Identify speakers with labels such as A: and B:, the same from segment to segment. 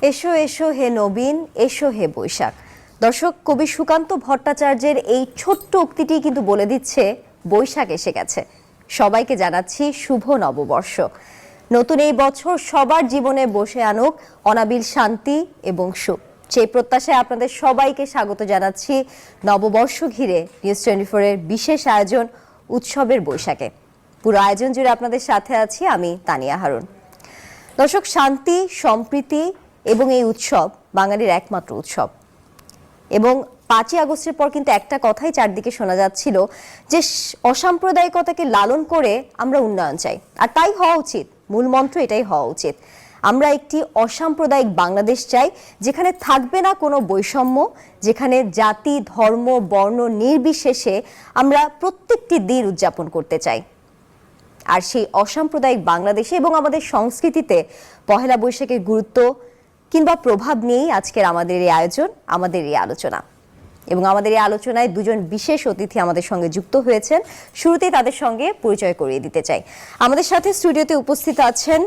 A: এসো এসো হে নবীন, এসো হে বৈশাখ। দর্শক, কবি সুকান্ত ভট্টাচার্যের এই ছোট্ট উক্তিটি কিন্তু বলে দিচ্ছে বৈশাখ এসে গেছে। সবাইকে জানাচ্ছি শুভ নববর্ষ। নতুন এই বছর সবার জীবনে বসে আনুক অনাবিল শান্তি এবং সুখ। সেই প্রত্যাশায় আপনাদের সবাইকে স্বাগত জানাচ্ছি নববর্ষ ঘিরে নিউজ 24 এর বিশেষ আয়োজন উৎসবের বৈশাখে। পুরো আয়োজন জুড়ে আপনাদের সাথে আছি আমি তানিয়া হারুন। দর্শক, শান্তি, সম্প্রীতি এবং এই উৎসব বাঙালির একমাত্র উৎসব। এবং 5ই আগস্টের পর কিন্তু একটা কথাই চারদিকে শোনা যাচ্ছিল যে অসাম্প্রদায়িকতাকে লালন করে আমরা উন্নয়ন চাই, আর তাই হওয়া উচিত। মূল মন্ত্র এটাই হওয়া উচিত। আমরা একটি অসাম্প্রদায়িক বাংলাদেশ চাই, যেখানে থাকবে না কোনো বৈষম্য, যেখানে জাতি, ধর্ম, বর্ণ নির্বিশেষে আমরা প্রত্যেকটি দিন উদযাপন করতে চাই। আর সেই অসাম্প্রদায়িক বাংলাদেশে এবং আমাদের সংস্কৃতিতে পহেলা বৈশাখের গুরুত্ব কিংবা প্রভাব নিয়েই আজকের আমাদের এই আয়োজন, আমাদের এই আলোচনা। এবং আমাদের এই আলোচনায় দুজন বিশেষ অতিথি আমাদের সঙ্গে যুক্ত হয়েছেন। শুরুতেই তাদের সঙ্গে পরিচয় করিয়ে দিতে চাই। আমাদের সাথে স্টুডিওতে উপস্থিত আছেন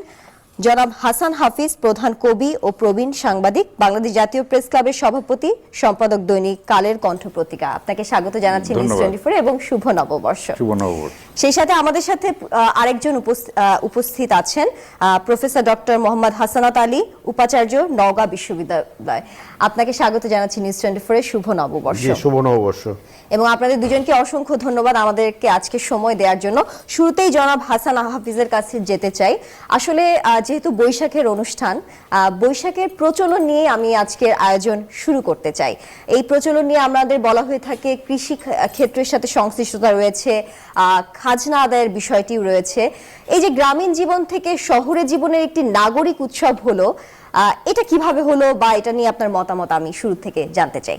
A: জনাব হাসান হাফিজ, প্রধান কবি ও প্রবীণ সাংবাদিক, বাংলাদেশ জাতীয় প্রেস ক্লাবের সভাপতি, সম্পাদক দৈনিক কালের কণ্ঠ পত্রিকা। আপনাকে স্বাগত জানাচ্ছি নিউজ 24 এবং শুভ নববর্ষ।
B: শুভ নববর্ষ।
A: সেই সাথে আমাদের সাথে আরেকজন উপস্থিত আছেন প্রফেসর ডক্টর মোহাম্মদ হাসানাত আলী, উপাচার্য, নওগাঁ বিশ্ববিদ্যালয়। আপনাকে স্বাগত জানাচ্ছি নিউজ 24 এর শুভ নববর্ষ।
B: শুভ নববর্ষ।
A: এবং আপনাদের দুজনকে অসংখ্য ধন্যবাদ আমাদেরকে আজকে সময় দেওয়ার জন্য। শুরুতেই জনাব হাসান হাফিজের কাছে যেতে চাই। আসলে যেহেতু বৈশাখের অনুষ্ঠান, বৈশাখের প্রচলন নিয়ে আমি আজকের আয়োজন শুরু করতে চাই। এই প্রচলন নিয়ে আমাদের বলা হয়ে থাকে কৃষি ক্ষেত্রের সাথে সংশ্লিষ্টতা রয়েছে, খাজনা আদায়ের বিষয়টিও রয়েছে। এই যে গ্রামীণ জীবন থেকে শহুরে জীবনের একটি নাগরিক উৎসব হলো, এটা কিভাবে হলো বা এটা নিয়ে আপনার মতামত আমি শুরু থেকে জানতে চাই।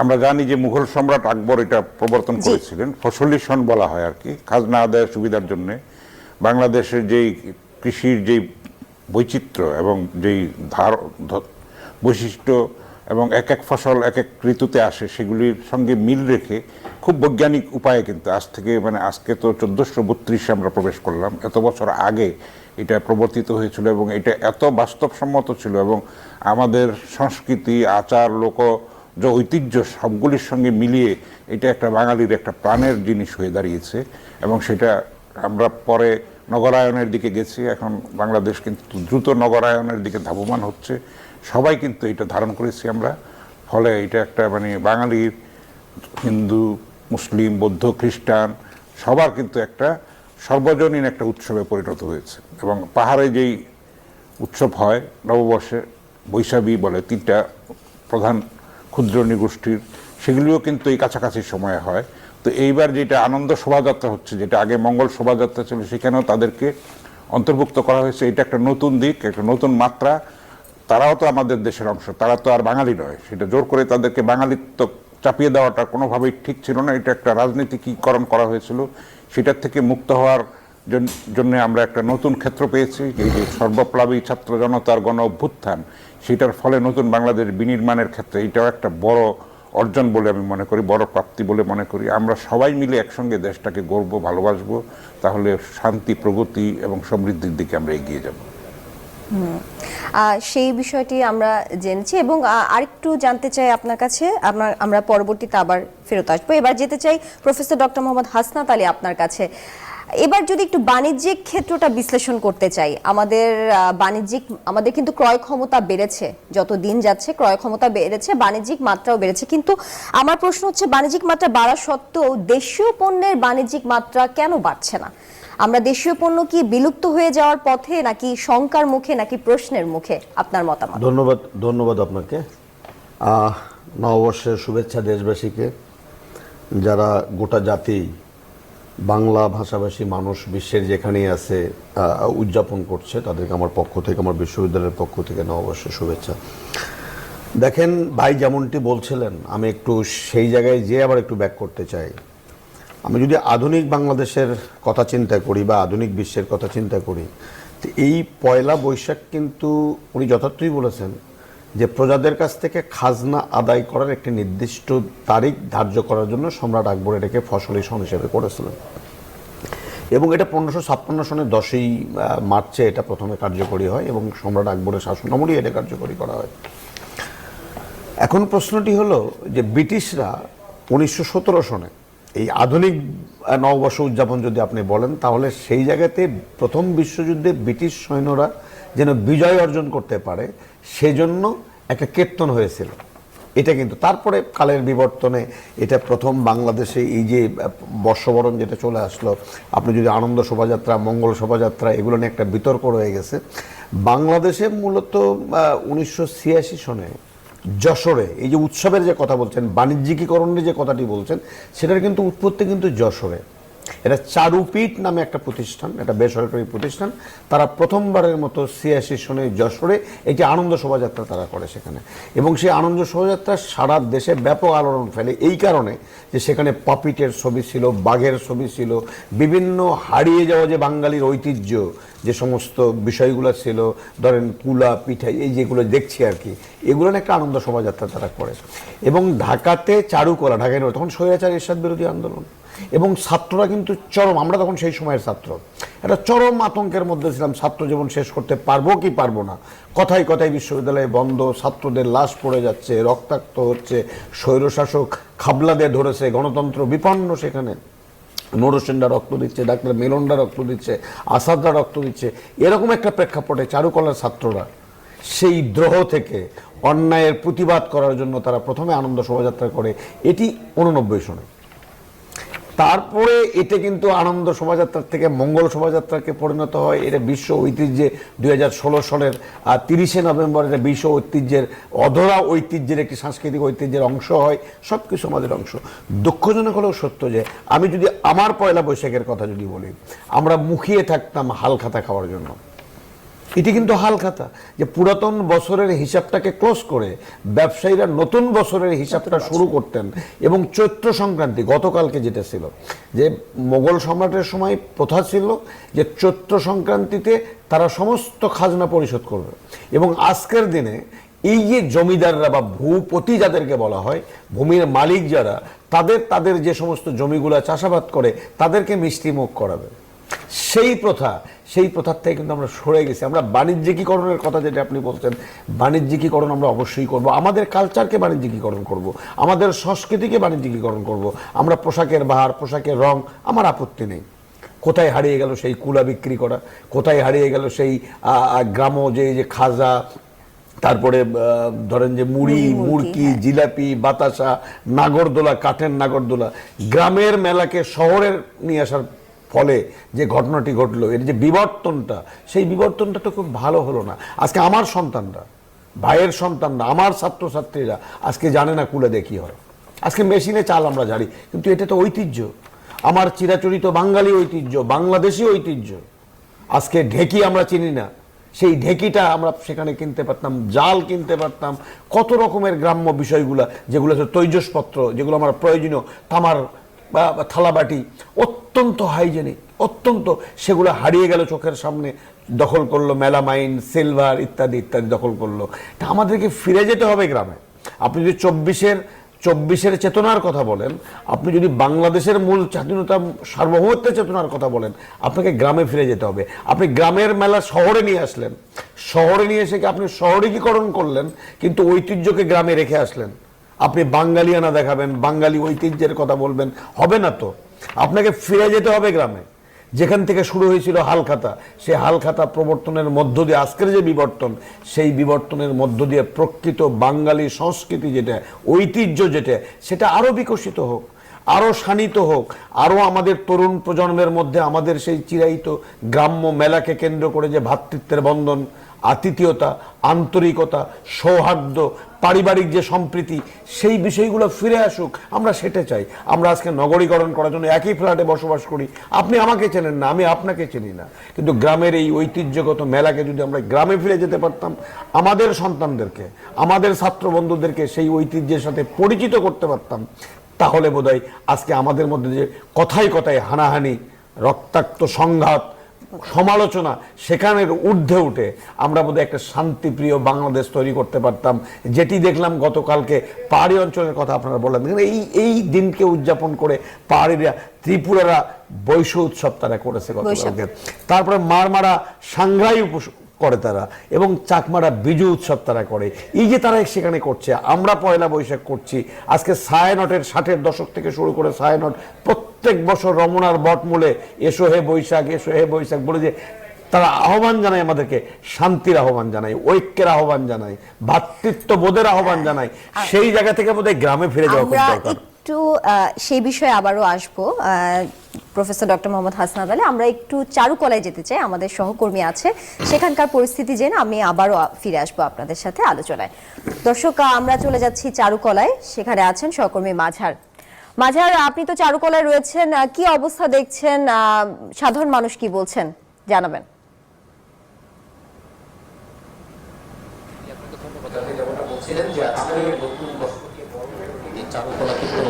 B: আমরা জানি যে মুঘল সম্রাট আকবর এটা প্রবর্তন করেছিলেন, ফসলি সন বলা হয় আর কি, খাজনা আদায়ের সুবিধার জন্য। বাংলাদেশের যেই কৃষির যেই বৈচিত্র্য এবং যেই বৈশিষ্ট্য এবং এক এক ফসল এক এক ঋতুতে আসে, সেগুলির সঙ্গে মিল রেখে খুব বৈজ্ঞানিক উপায়ে কিন্তু আজ থেকে আজকে তো 1432 আমরা প্রবেশ করলাম, এত বছর আগে এটা প্রবর্তিত হয়েছিল এবং এটা এত বাস্তবসম্মত ছিল এবং আমাদের সংস্কৃতি, আচার, যে ঐতিহ্য সবগুলির সঙ্গে মিলিয়ে এটা একটা বাঙালির একটা প্রাণের জিনিস হয়ে দাঁড়িয়েছে। এবং সেটা আমরা পরে নগরায়নের দিকে গেছি, এখন বাংলাদেশ কিন্তু দ্রুত নগরায়নের দিকে ধাবমান হচ্ছে। সবাই কিন্তু এটা ধারণ করেছি আমরা। ফলে এটা একটা বাঙালির, হিন্দু, মুসলিম, বৌদ্ধ, খ্রিস্টান সবার কিন্তু একটা সর্বজনীন একটা উৎসবে পরিণত হয়েছে। এবং পাহাড়ে যেই উৎসব হয় নববর্ষে, বৈশাখী বলে 3টা প্রধান ক্ষুদ্র নৃগোষ্ঠীর, সেগুলিও কিন্তু এই কাছাকাছি সময়ে হয়। তো এইবার যেটা আনন্দ শোভাযাত্রা হচ্ছে, যেটা আগে মঙ্গল শোভাযাত্রা ছিল, সেখানেও তাদেরকে অন্তর্ভুক্ত করা হয়েছে। এটা একটা নতুন দিক, একটা নতুন মাত্রা। তারাও তো আমাদের দেশের অংশ, তারা তো আর বাঙালি নয়। সেটা জোর করে তাদেরকে বাঙালিত্ব চাপিয়ে দেওয়াটা কোনোভাবেই ঠিক ছিল না। এটা একটা রাজনীতিকীকরণ করা হয়েছিল। সেটার থেকে মুক্ত হওয়ার জন্য আমরা একটা নতুন ক্ষেত্র পেয়েছি। এই যে সর্বপ্লাবী ছাত্র জনতার গণ অভ্যুত্থান, সেটার ফলে নতুন বাংলাদেশ বিনির্মাণের ক্ষেত্রে এটাও একটা বড় অর্জন বলে আমি মনে করি, বড় প্রাপ্তি বলে মনে করি। আমরা সবাই মিলে একসঙ্গে দেশটাকে গর্ব, ভালোবাসবো, তাহলে শান্তি, প্রগতি এবং সমৃদ্ধির দিকে আমরা এগিয়ে যাব।
A: সেই বিষয়টি আমরা জেনেছি এবং আরেকটু জানতে চাই আপনার কাছে। আমরা পরবর্তীতে আবার ফেরত আসবো। এবার যেতে চাই প্রফেসর ডক্টর মোহাম্মদ হাসনাত আলী আপনার কাছে। এবার যদি একটু বাণিজ্যিক ক্ষেত্রটা বিশ্লেষণ করতে চাই, আমাদের কিন্তু ক্রয় ক্ষমতা বেড়েছে, যত দিন যাচ্ছে ক্রয় ক্ষমতা বেড়েছে, বাণিজ্যিক মাত্রাও বেড়েছে। কিন্তু আমার প্রশ্ন হচ্ছে, বাণিজ্যিক মাত্রা বাড়া সত্ত্বেও দেশীয় পণ্যের বাণিজ্যিক মাত্রা কেন বাড়ছে না? আমরা দেশীয় পণ্য কি বিলুপ্ত হয়ে যাওয়ার পথে, নাকি শঙ্কার মুখে, নাকি প্রশ্নের মুখে? আপনার মতামত।
C: ধন্যবাদ আপনাকে। নববর্ষের শুভেচ্ছা দেশবাসীকে। যারা গোটা জাতি, বাংলা ভাষাভাষী মানুষ বিশ্বের যেখানেই আছে উদযাপন করছে, তাদেরকে আমার পক্ষ থেকে, আমার বিশ্ববিদ্যালয়ের পক্ষ থেকে নববর্ষের শুভেচ্ছা। দেখেন, ভাই যেমনটি বলছিলেন, আমি একটু সেই জায়গায় আবার একটু ব্যাক করতে চাই। আমি যদি আধুনিক বাংলাদেশের কথা চিন্তা করি বা আধুনিক বিশ্বের কথা চিন্তা করি, তো এই পয়লা বৈশাখ কিন্তু উনি যথার্থই বলেছেন যে প্রজাদের কাছ থেকে খাজনা আদায় করার একটি নির্দিষ্ট তারিখ ধার্য করার জন্য সম্রাট আকবর এটাকে ফসলি সন হিসেবে করেছিলেন। এবং এটা 1556 সনের 10ই মার্চে এটা প্রথমে কার্যকরী হয় এবং সম্রাট আকবরের শাসনামলেই এটা কার্যকরী করা হয়। এখন প্রশ্নটি হলো যে ব্রিটিশরা 1917 সনে এই আধুনিক নববর্ষ উদযাপন যদি আপনি বলেন, তাহলে সেই জায়গাতে প্রথম বিশ্বযুদ্ধে ব্রিটিশ সৈন্যরা যেন বিজয় অর্জন করতে পারে সেজন্য একটা কীর্তন হয়েছিল। এটা কিন্তু তারপরে কালের বিবর্তনে এটা প্রথম বাংলাদেশে এই যে বর্ষবরণ যেটা চলে আসলো, আপনি যদি আনন্দ শোভাযাত্রা, মঙ্গল শোভাযাত্রা এগুলো নিয়ে একটা বিতর্ক রয়ে গেছে। বাংলাদেশে মূলত 1986 সনে যশোরে এই যে উৎসবের যে কথা বলছেন, বাণিজ্যিকীকরণের যে কথাটি বলছেন, সেটার কিন্তু উৎপত্তি কিন্তু যশোরে। এটা চারুপীঠ নামে একটা প্রতিষ্ঠান, এটা বেসরকারি প্রতিষ্ঠান, তারা প্রথমবারের মতো 86 সনে যশোরে একটি আনন্দ শোভাযাত্রা তারা করে সেখানে। এবং সেই আনন্দ শোভাযাত্রা সারা দেশে ব্যাপক আলোড়ন ফেলে এই কারণে যে সেখানে পাপিটের ছবি ছিল, বাঘের ছবি ছিল, বিভিন্ন হারিয়ে যাওয়া যে বাঙালির ঐতিহ্য যে সমস্ত বিষয়গুলো ছিল, ধরেন কুলা পিঠা এই যেগুলো দেখছি আর কি, এগুলো একটা আনন্দ শোভাযাত্রা তারা করে। এবং ঢাকাতে চারুকলা, ঢাকায় তখন স্বৈরাচার এরশাদ বিরোধী আন্দোলন, এবং ছাত্ররা কিন্তু চরম, আমরা তখন সেই সময়ের ছাত্র, একটা চরম আতঙ্কের মধ্যে ছিলাম ছাত্র জীবন শেষ করতে পারবো কি পারবো না। কথায় কথায় বিশ্ববিদ্যালয়ে বন্ধ, ছাত্রদের লাশ পড়ে যাচ্ছে, রক্তাক্ত হচ্ছে, স্বৈরশাসক খাবলাদের ধরেছে, গণতন্ত্র বিপন্ন, সেখানে নরসেনরা রক্ত দিচ্ছে, ডাক্তার মেলনরা রক্ত দিচ্ছে, আসাদরা রক্ত দিচ্ছে। এরকম একটা প্রেক্ষাপটে চারুকলার ছাত্ররা সেই দ্রোহ থেকে অন্যায়ের প্রতিবাদ করার জন্য তারা প্রথমে আনন্দ শোভাযাত্রা করে, এটি 89 সনে। তারপরে এটা কিন্তু আনন্দ শোভাযাত্রার থেকে মঙ্গল শোভাযাত্রাকে পরিণত হয়। এটা বিশ্ব ঐতিহ্যে 2016 সনের 30শে নভেম্বর এটা বিশ্ব ঐতিহ্যের অধরা ঐতিহ্যের একটি সাংস্কৃতিক ঐতিহ্যের অংশ হয়। সব কিছু আমাদের অংশ। দুঃখজনক হলেও সত্য যে আমি যদি আমার পয়লা বৈশাখের কথা যদি বলি, আমরা মুখিয়ে থাকতাম হালখাতা খাওয়ার জন্য। এটি কিন্তু হালখাতা, যে পুরাতন বছরের হিসাবটাকে ক্লোজ করে ব্যবসায়ীরা নতুন বছরের হিসাবটা শুরু করতেন। এবং চৈত্র সংক্রান্তি গতকালকে যেটা ছিল, যে মোগল সম্রাটের সময় প্রথা ছিল যে চৈত্র সংক্রান্তিতে তারা সমস্ত খাজনা পরিশোধ করবে। এবং আজকের দিনে এই যে জমিদাররা বা ভূপতি যাদেরকে বলা হয়, ভূমির মালিক যারা, তাদের যে সমস্ত জমিগুলা চাষাবাদ করে তাদেরকে মিষ্টিমুখ করাবে। সেই প্রথার থেকে কিন্তু আমরা সরে গেছি। আমরা বাণিজ্যিকীকরণের কথা যেটা আপনি বলছেন, বাণিজ্যিকীকরণ আমরা অবশ্যই করব। আমাদের কালচারকে বাণিজ্যিকীকরণ করব, আমাদের সংস্কৃতিকে বাণিজ্যিকীকরণ করব। আমরা পোশাকের বাহার, পোশাকের রং, আমার আপত্তি নেই। কোথায় হারিয়ে গেল সেই কুলা বিক্রি করা, কোথায় হারিয়ে গেল সেই গ্রাম্য যে খাজা, তারপরে ধরেন যে মুড়ি, মুড়কি, জিলাপি, বাতাসা, নাগরদোলা, কাঠের নাগরদোলা। গ্রামের মেলাকে শহরে নিয়ে আসার ফলে যে ঘটনাটি ঘটলো, এর যে বিবর্তনটা, সেই বিবর্তনটা তো খুব ভালো হলো না। আজকে আমার সন্তানরা, ভাইয়ের সন্তানরা, আমার ছাত্রছাত্রীরা আজকে জানে না কুলে দেখি হয়। আজকে মেশিনে চাল আমরা জানি, কিন্তু এটা তো ঐতিহ্য, আমার চিরাচরিত বাঙালি ঐতিহ্য, বাংলাদেশি ঐতিহ্য। আজকে ঢেকি আমরা চিনি না, সেই ঢেকিটা আমরা সেখানে কিনতে পারতাম, জাল কিনতে পারতাম, কত রকমের গ্রাম্য বিষয়গুলা, যেগুলো হচ্ছে তৈজসপত্র, যেগুলো আমার প্রয়োজনীয়, তামার বা থালাবাটি, অত্যন্ত হাইজেনিক, অত্যন্ত, সেগুলো হারিয়ে গেল চোখের সামনে। দখল করলো মেলামাইন, সিলভার ইত্যাদি ইত্যাদি দখল করলো। তা আমাদেরকে ফিরে যেতে হবে গ্রামে। আপনি যদি চব্বিশের চেতনার কথা বলেন, আপনি যদি বাংলাদেশের মূল স্বাধীনতা সার্বভৌমত্বের চেতনার কথা বলেন, আপনাকে গ্রামে ফিরে যেতে হবে। আপনি গ্রামের মেলা শহরে নিয়ে আসলেন, শহরে নিয়ে এসে আপনি শহরিকীকরণ করলেন, কিন্তু ঐতিহ্যকে গ্রামে রেখে আসলেন। আপনি বাঙালিয়ানা দেখাবেন, বাঙালি ঐতিহ্যের কথা বলবেন, হবে না তো। আপনাকে ফিরে যেতে হবে গ্রামে, যেখান থেকে শুরু হয়েছিল হালখাতা। সেই হালখাতা প্রবর্তনের মধ্য দিয়ে আজকের যে বিবর্তন, সেই বিবর্তনের মধ্য দিয়ে প্রকৃত বাঙালি সংস্কৃতি যেটা, ঐতিহ্য যেটা, সেটা আরো বিকশিত হোক, আরো শানিত হোক, আরো আমাদের তরুণ প্রজন্মের মধ্যে আমাদের সেই চিরায়িত গ্রাম্য মেলাকে কেন্দ্র করে যে ভ্রাতৃত্বের বন্ধন, আতিথেয়তা, আন্তরিকতা, সৌহার্দ্য, পারিবারিক যে সম্প্রীতি, সেই বিষয়গুলো ফিরে আসুক। আমরা সেটা চাই। আমরা আজকে নগরীকরণ করার জন্য একই ফ্ল্যাটে বসবাস করি, আপনি আমাকে চেনেন না, আমি আপনাকে চিনি না, কিন্তু গ্রামের এই ঐতিহ্যগত মেলাকে যদি আমরা গ্রামে ফিরে যেতে পারতাম, আমাদের সন্তানদেরকে, আমাদের ছাত্র বন্ধুদেরকে সেই ঐতিহ্যের সাথে পরিচিত করতে পারতাম, তাহলে বোধহয় আজকে আমাদের মধ্যে যে কথায় কথায় হানাহানি, রক্তাক্ত সংঘাত, সমালোচনা, সেখানের ঊর্ধ্বে উঠে আমরা বোধহয় একটা শান্তিপ্রিয় বাংলাদেশ তৈরি করতে পারতাম, যেটি দেখলাম গতকালকে পাহাড়ি অঞ্চলের কথা আপনারা বললেন। এই দিনকে উদযাপন করে পাহাড়িরা, ত্রিপুরারা বৈশ উৎসব তারা করেছে গতকালকে, তারপরে মারমারা সাংঘাই করে তারা, এবং চাকমারা বিজু উৎসব তারা করে। এই যে তারা সেখানে করছে, আমরা পয়লা বৈশাখ করছি। আজকে ছায়ানটের 60-এর দশক থেকে শুরু করে ছায়ানট প্রত্যেক বছর রমনার বটমূলে এসো হে বৈশাখ, এসো হে বৈশাখ বলে যে তারা আহ্বান জানায়, আমাদেরকে শান্তির আহ্বান জানায়, ঐক্যের আহ্বান জানায়, ভ্রাতৃত্ববোধের আহ্বান জানায়। সেই জায়গা থেকে বোধহয় গ্রামে ফিরে যাওয়া খুব দরকার।
A: একটু সেই বিষয়ে আবারও আসবো প্রফেসর ডক্টর মোহাম্মদ হাসনাত আলী। আমরা একটু চারুকলায় যেতে চাই, আমাদের সহকর্মী আছে, সেখানকার পরিস্থিতি জেনে আমি আবারও ফিরে আসবো আপনাদের সাথে আলোচনায়। দর্শক, আমরা চলে যাচ্ছি চারুকলায়, সেখানে আছেন সহকর্মী মাঝার। মাঝার, আপনি তো চারুকলায় রয়েছেন, কি অবস্থা দেখছেন, সাধারণ মানুষ কি বলছেন জানাবেন।
D: যেমনটা বলছিলেন যে আজকে নতুন চারুকলা কিন্তু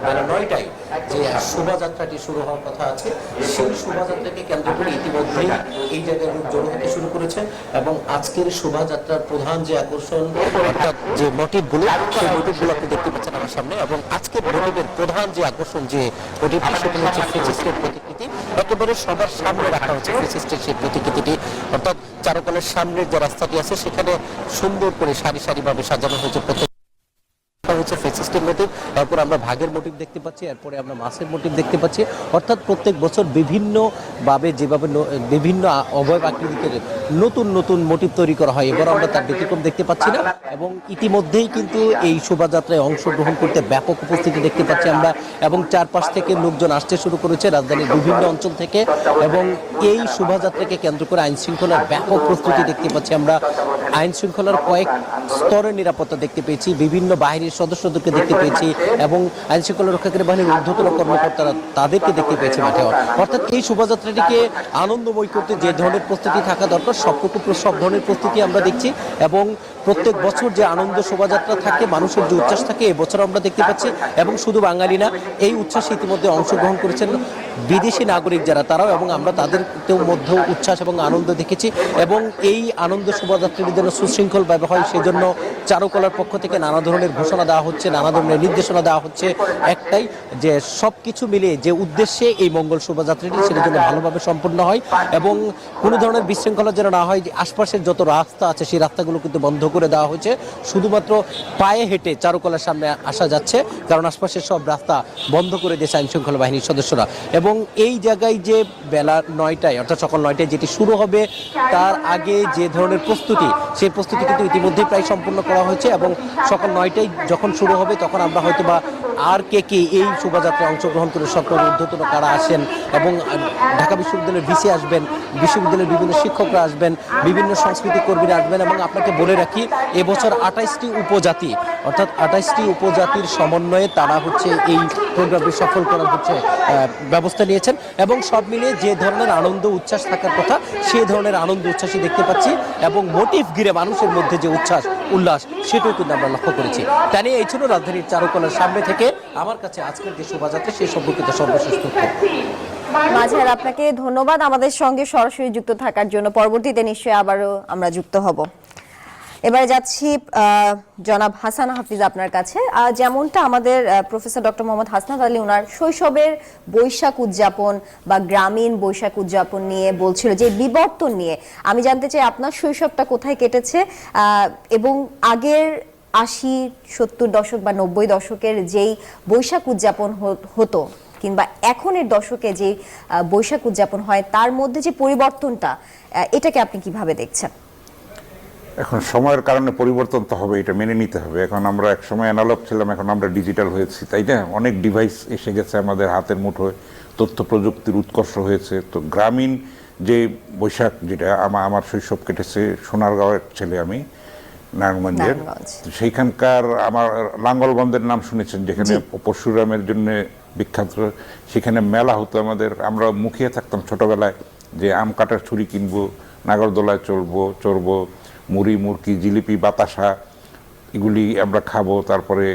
D: বেলা 9টায় যে শোভাযাত্রাটি শুরু হওয়ার কথা আছে, সেই শোভাযাত্রাকে কেন্দ্র করে ইতিমধ্যেই এই জায়গায় লোক জড়ো হতে শুরু করেছে। এবং আজকের শোভাযাত্রার প্রধান যে আকর্ষণ, অর্থাৎ যে মোটিভগুলো, সেই মোটিভগুলো আপনি দেখতে পাচ্ছেন আমার সামনে। এবং আজকের মোটিভের প্রধান যে আকর্ষণ, যে মোটিভটি, সেটা হচ্ছে ফেসিস্টের প্রতিকৃতি। একেবারে সবার সামনে রাখা হচ্ছে ফেসিস্টের সেই প্রতিকৃতিটি, অর্থাৎ চারুকলার সামনের যে রাস্তাটি আছে সেখানে সুন্দর করে সারি সারিভাবে সাজানো হয়েছে হচ্ছে ফেসিস্টের মোটিভ। এরপর আমরা ভাগের মোটিভ দেখতে পাচ্ছি, এরপরে আমরা মাছের মোটিভ দেখতে পাচ্ছি। অর্থাৎ প্রত্যেক বছর বিভিন্নভাবে যেভাবে বিভিন্ন অবয়ব আকৃতিতে নতুন নতুন মোটিভ তৈরি করা হয়, এবার আমরা তার ব্যতিক্রম দেখতে পাচ্ছি না। এবং ইতিমধ্যেই কিন্তু এই শোভাযাত্রায় অংশগ্রহণ করতে ব্যাপক উপস্থিতি দেখতে পাচ্ছি আমরা, এবং চারপাশ থেকে লোকজন আসতে শুরু করেছে রাজধানীর বিভিন্ন অঞ্চল থেকে। এবং এই শোভাযাত্রাকে কেন্দ্র করে আইন শৃঙ্খলার ব্যাপক প্রস্তুতি দেখতে পাচ্ছি আমরা। আইন শৃঙ্খলার কয়েক স্তরের নিরাপত্তা দেখতে পেয়েছি, বিভিন্ন বাহিনীর সদস্যদেরকে দেখতে পেয়েছি, এবং আইন শৃঙ্খলা রক্ষাকারী বাহিনীর ঊর্ধ্বতন কর্মকর্তারা তাদেরকে দেখতে পেয়েছি মাঠে। অর্থাৎ এই শোভাযাত্রাটিকে আনন্দময় করতে যে ধরনের প্রস্তুতি থাকা দরকার, সব ধরনের প্রস্তুতি আমরা দেখছি। এবং প্রত্যেক বছর যে আনন্দ শোভাযাত্রা থাকে, মানুষের যে উচ্ছ্বাস থাকে, এবছর আমরা দেখতে পাচ্ছি। এবং শুধু বাঙালি না, এই উচ্ছ্বাসে ইতিমধ্যে অংশগ্রহণ করেছেন বিদেশি নাগরিক যারা, তারাও, এবং আমরা তাদের মধ্যেও উচ্ছ্বাস এবং আনন্দ দেখেছি। এবং এই আনন্দ শোভাযাত্রাটি যেন সুশৃঙ্খলভাবে হয়, সেজন্য চারুকলার পক্ষ থেকে নানা ধরনের ঘোষণা দেওয়া হচ্ছে, নানা ধরনের নির্দেশনা দেওয়া হচ্ছে, একটাই যে সবকিছু মিলিয়ে যে উদ্দেশ্যে এই মঙ্গল শোভাযাত্রাটি, সেটা যেন ভালোভাবে সম্পন্ন হয় এবং কোনো ধরনের বিশৃঙ্খলা যেন না হয়। আশপাশের যত রাস্তা আছে সেই রাস্তাগুলো কিন্তু বন্ধ করে দেওয়া হয়েছে, শুধুমাত্র পায়ে হেঁটে চারুকলার সামনে আসা যাচ্ছে, কারণ আশপাশের সব রাস্তা বন্ধ করে দিয়েছে আইন শৃঙ্খলা বাহিনীর সদস্যরা। এবং এই জায়গায় যে বেলা 9টায়, অর্থাৎ সকাল 9টায় যেটি শুরু হবে, তার আগে যে ধরনের প্রস্তুতি, সেই প্রস্তুতি কিন্তু ইতিমধ্যেই প্রায় সম্পূর্ণ করা হয়েছে। এবং সকাল 9টায় যখন শুরু হবে, তখন আমরা হয়তো বা আর কে এই শোভাযাত্রায় অংশগ্রহণ করে সরকারের ঊর্ধ্বতন কারা আসেন, এবং ঢাকা বিশ্ববিদ্যালয়ের ভিসি আসবেন, বিশ্ববিদ্যালয়ের বিভিন্ন শিক্ষকরা আসবেন, বিভিন্ন সাংস্কৃতিক কর্মীরা আসবেন। এবং আপনাকে বলে রাখি, এবছর 28টি উপজাতি, অর্থাৎ 28টি উপজাতির সমন্বয়ে তারা হচ্ছে এই প্রোগ্রামটি সফল করার হচ্ছে ব্যবস্থা নিয়েছেন। এবং সব মিলিয়ে যে ধরনের আনন্দ উচ্ছ্বাস থাকার কথা, সেই ধরনের আনন্দ উচ্ছ্বাসই দেখতে পাচ্ছি। এবং মোটিভ ঘিরে মানুষের মধ্যে যে উচ্ছ্বাস উল্লাস, সেটাও কিন্তু আমরা লক্ষ্য করেছি। তাই নিয়ে এই ছিল রাজধানীর চারুকলার সামনে থেকে আমার কাছে আজকের যে শোভাযাত্রা, সেই সম্পর্কিত সর্বশেষ তথ্য।
A: মাঝার, আপনাকে ধন্যবাদ আমাদের সঙ্গে সরাসরি যুক্ত থাকার জন্য। পরবর্তীতে নিশ্চয়ই আবারও আমরা যুক্ত হব। এবারে যাচ্ছি জনাব হাসান হাফিজ আপনার কাছে। যেমনটা আমাদের প্রফেসর ডক্টর মোহাম্মদ হাসনাত আলী ওনার শৈশবের বৈশাখ উদযাপন বা গ্রামীণ বৈশাখ উদযাপন নিয়ে বলছিল, যে বিবর্তন নিয়ে, আমি জানতে চাই আপনার শৈশবটা কোথায় কেটেছে, এবং আগের 80, 70 দশক বা 90 দশকের যেই বৈশাখ উদযাপন হতো, কিংবা এখনের দশকে যে বৈশাখ উদযাপন হয়, তার মধ্যে যে পরিবর্তনটা, এটাকে আপনি কিভাবে দেখছেন?
B: এখন সময়ের কারণে পরিবর্তন তো হবে, এটা মেনে নিতে হবে। এখন আমরা এক সময় অ্যানালগ ছিলাম, এখন আমরা ডিজিটাল হয়েছি, তাই না? অনেক ডিভাইস এসে গেছে আমাদের হাতের মুঠোয়, তথ্য প্রযুক্তির উৎকর্ষ হয়েছে। তো গ্রামীণ যে বৈশাখ, যেটা আমার শৈশব কেটেছে, সোনারগাঁওয়ের ছেলে আমি, নারায়ণগঞ্জের, সেইখানকার আমার লাঙ্গলবন্দের নাম শুনেছেন, যেখানে পরশুরামের জন্য বিখ্যাত। সেখানে মেলা হতো আমাদের, আমরা মুখিয়ে থাকতাম ছোটবেলায় যে আম কাটার ছুরি কিনবো, নাগরদোলায় চড়বো, মুড়ি, মুরকি, জিলিপি, বাতাসা, এগুলি আমরা খাবো। তারপরে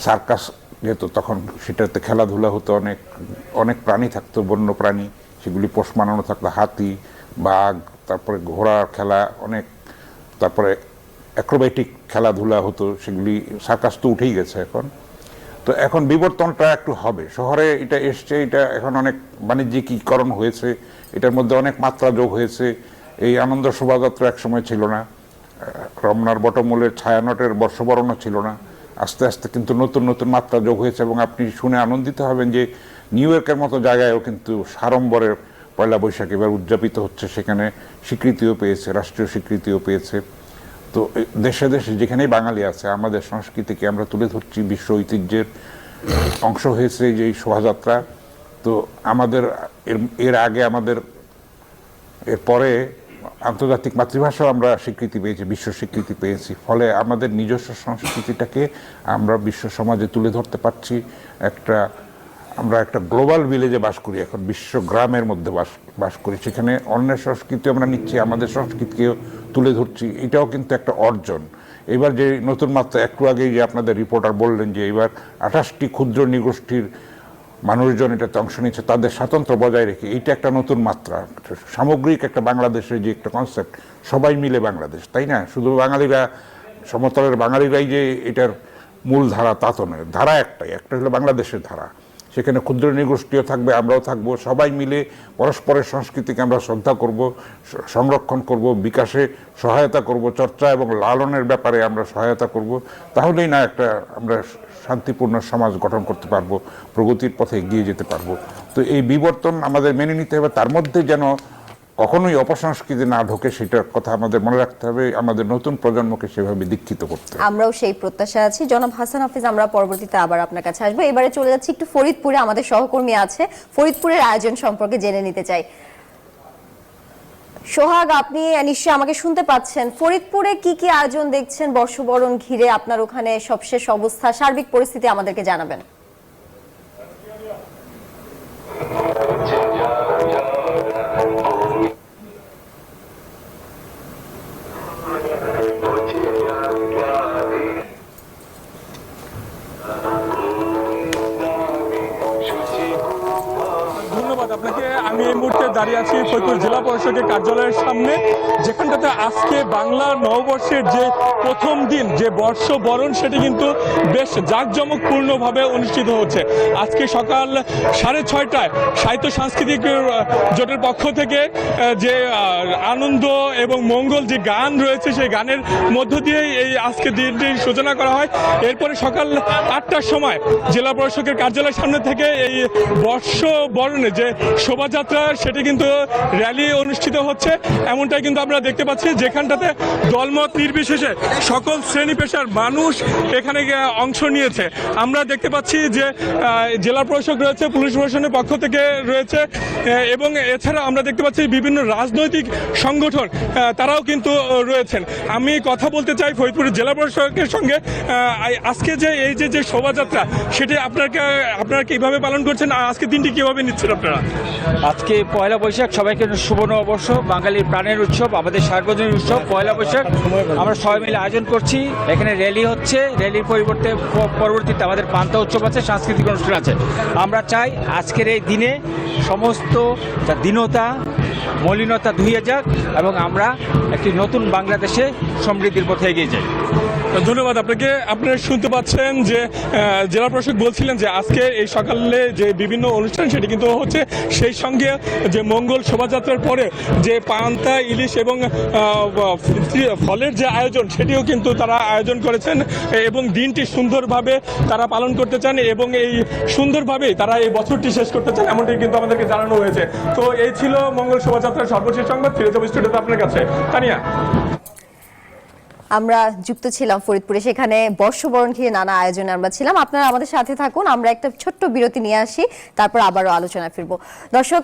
B: সার্কাস যেত তখন, সেটাতে খেলাধুলা হতো, অনেক প্রাণী থাকতো, বন্য প্রাণী, সেগুলি পোষ মানানো থাকলো, হাতি, বাঘ, তারপরে ঘোড়ার খেলা, অনেক, তারপরে অ্যাক্রোবেটিক খেলাধুলা হতো, সেগুলি সার্কাস তো উঠেই গেছে এখন। তো এখন বিবর্তনটা একটু হবে, শহরে এটা এসছে, এটা এখন অনেক বাণিজ্যিকীকরণ হয়েছে, এটার মধ্যে অনেক মাত্রা যোগ হয়েছে। এই আনন্দ শোভাযাত্রা একসময় ছিল না, রমনার বটমূলের ছায়ানটের বর্ষবরণও ছিল না, আস্তে আস্তে কিন্তু নতুন নতুন মাত্রা যোগ হয়েছে। এবং আপনি শুনে আনন্দিত হবেন যে নিউ ইয়র্কের মতো জায়গায়ও কিন্তু সাড়ম্বরের পয়লা বৈশাখ এবার উদযাপিত হচ্ছে, সেখানে স্বীকৃতিও পেয়েছে, রাষ্ট্রীয় স্বীকৃতিও পেয়েছে। তো দেশে দেশে যেখানেই বাঙালি আছে, আমাদের সংস্কৃতিকে আমরা তুলে ধরছি, বিশ্ব ঐতিহ্যের অংশ হয়েছে যে এই শোভাযাত্রা। তো আমাদের এর আগে আমাদের এরপরে আন্তর্জাতিক মাতৃভাষাও আমরা স্বীকৃতি পেয়েছি, বিশ্ব স্বীকৃতি পেয়েছি। ফলে আমাদের নিজস্ব সংস্কৃতিটাকে আমরা বিশ্ব সমাজে তুলে ধরতে পারছি। আমরা একটা গ্লোবাল ভিলেজে বাস করি, এখন বিশ্ব গ্রামের মধ্যে বাস করি, সেখানে অন্যের সংস্কৃতি আমরা নিচ্ছি, আমাদের সংস্কৃতিকেও তুলে ধরছি, এটাও কিন্তু একটা অর্জন। এবার যে নতুন মাত্রা, একটু আগেই যে আপনাদের রিপোর্টার বললেন যে এবার 28টি ক্ষুদ্র নৃগোষ্ঠীর মানুষজন এটাতে অংশ নিচ্ছে, তাদের স্বাতন্ত্র্য বজায় রেখে, এইটা একটা নতুন মাত্রা, সামগ্রিক একটা বাংলাদেশের যে একটা কনসেপ্ট, সবাই মিলে বাংলাদেশ, তাই না? শুধু বাঙালিরা, সমতলের বাঙালিরাই যে এটার মূল ধারা তা তো নয়, ধারা একটা হলো বাংলাদেশের ধারা, সেখানে ক্ষুদ্র নৃগোষ্ঠীও থাকবে, আমরাও থাকবো, সবাই মিলে পরস্পরের সংস্কৃতিকে আমরা শ্রদ্ধা করব, সংরক্ষণ করব, বিকাশে সহায়তা করব, চর্চা এবং লালনের ব্যাপারে আমরা সহায়তা করব। তাহলেই না একটা আমরা শান্তিপূর্ণ সমাজ গঠন করতে পারবো, প্রগতির পথে এগিয়ে যেতে পারবো। তো এই বিবর্তন আমাদের মেনে নিতে হবে, তার মধ্যে যেন কখনোই অপসংস্কৃতি না ঢোকে, সেটার কথা আমাদের মনে রাখতে হবে, আমাদের নতুন প্রজন্মকে সেভাবে দীক্ষিত করতে হবে।
A: আমরাও সেই প্রত্যাশা আছি। জনাব হাসান হাফিজ, আমরা পরবর্তীতে আবার আপনার কাছে আসবো। এবারে চলে যাচ্ছি একটু ফরিদপুরে, আমাদের সহকর্মী আছে, ফরিদপুরের আয়োজন সম্পর্কে জেনে নিতে চাই। সোহাগ, আপনি নিশ্চয়ই আমাকে শুনতে পাচ্ছেন। ফরিদপুরে কি কি আয়োজন দেখছেন বর্ষবরণ ঘিরে? আপনার ওখানে সবশেষ অবস্থা, সার্বিক পরিস্থিতি আমাদেরকে জানাবেন।
E: ধন্যবাদ আপনাকে। আমি এই মুহূর্তে দাঁড়িয়ে আছি ফরিদপুর জেলা পরিষদের কার্যালয়ের সামনে, যেখানটাতে আজকে বাংলা নববর্ষের যে প্রথম দিন, যে বর্ষবরণ, সেটি কিন্তু বেশ জাঁকজমকপূর্ণভাবে অনুষ্ঠিত হচ্ছে। আজকে সকাল 6:30টায় সাহিত্য সাংস্কৃতিক জোটের পক্ষ থেকে যে আনন্দ এবং মঙ্গল যে গান রয়েছে, সেই গানের মধ্য দিয়ে এই আজকে দিনটির সূচনা করা হয়। এরপরে সকাল 8টার সময় জেলা প্রশাসকের কার্যালয়ের সামনে থেকে এই বর্ষবরণে যে শোভাযাত্রা, সেটি কিন্তু র্যালি অনুষ্ঠিত হচ্ছে, এমনটাই কিন্তু আমরা দেখতে পাচ্ছি, যেখানটাতে দলমত নির্বিশেষে সকল শ্রেণী পেশার মানুষ এখানে অংশ নিয়েছে। আমরা দেখতে পাচ্ছি যে জেলা প্রশাসক রয়েছে, পুলিশ প্রশাসনের পক্ষ থেকে রয়েছে, এবং এছাড়া আমরা দেখতে পাচ্ছি বিভিন্ন রাজনৈতিক সংগঠন তারাও কিন্তু রয়েছেন। আমি কথা বলতে চাই ফরিদপুরের জেলা প্রশাসকের সঙ্গে। আজকে যে এই যে শোভাযাত্রা, সেটি আপনারা কিভাবে পালন করছেন, আজকে দিনটি কিভাবে নিচ্ছেন আপনারা?
F: আজকে পয়লা বৈশাখ, সবাইকে শুভ নববর্ষ, বাঙালির প্রাণের উৎসব, আমাদের সার্বজনীন উৎসব পয়লা বৈশাখ। আমরা সবাই মিলে আয়োজন করছি, এখানে র্যালি হচ্ছে, র্যালির পরবর্তীতে আমাদের পান্তা উৎসব আছে, সাংস্কৃতিক অনুষ্ঠান আছে। আমরা চাই আজকের এই দিনে সমস্ত দীনতা, মলিনতা ধুয়ে যাক এবং আমরা একটি নতুন বাংলাদেশে সমৃদ্ধির পথে এগিয়ে যাই।
E: ধন্যবাদ আপনাকে। আপনারা শুনতে পাচ্ছেন যে জেলা প্রশাসক বলছিলেন যে আজকে এই সকালে যে বিভিন্ন অনুষ্ঠান, সেটি কিন্তু হচ্ছে, সেই সঙ্গে যে মঙ্গল শোভাযাত্রার পরে যে পান্তা, ইলিশ এবং ফলের যে আয়োজন, সেটিও কিন্তু তারা আয়োজন করেছেন এবং দিনটি সুন্দরভাবে তারা পালন করতে চান এবং এই সুন্দরভাবেই তারা এই বছরটি শেষ করতে চান, এমনটি কিন্তু আমাদেরকে জানানো হয়েছে। তো এই ছিল মঙ্গল শোভাযাত্রার সর্বশেষ সংবাদ। ফিরে যাবো স্টুডিওতে আপনার কাছে। তানিয়া,
A: আমরা যুক্ত ছিলাম ফরিদপুরে, সেখানে বর্ষবরণ ঘিরে নানা আয়োজনে আমরা ছিলাম। আপনারা আমাদের সাথে থাকুন, আমরা একটা ছোট্ট বিরতি নিয়ে আসি, তারপর আবারও আলোচনায় ফিরবো। দর্শক,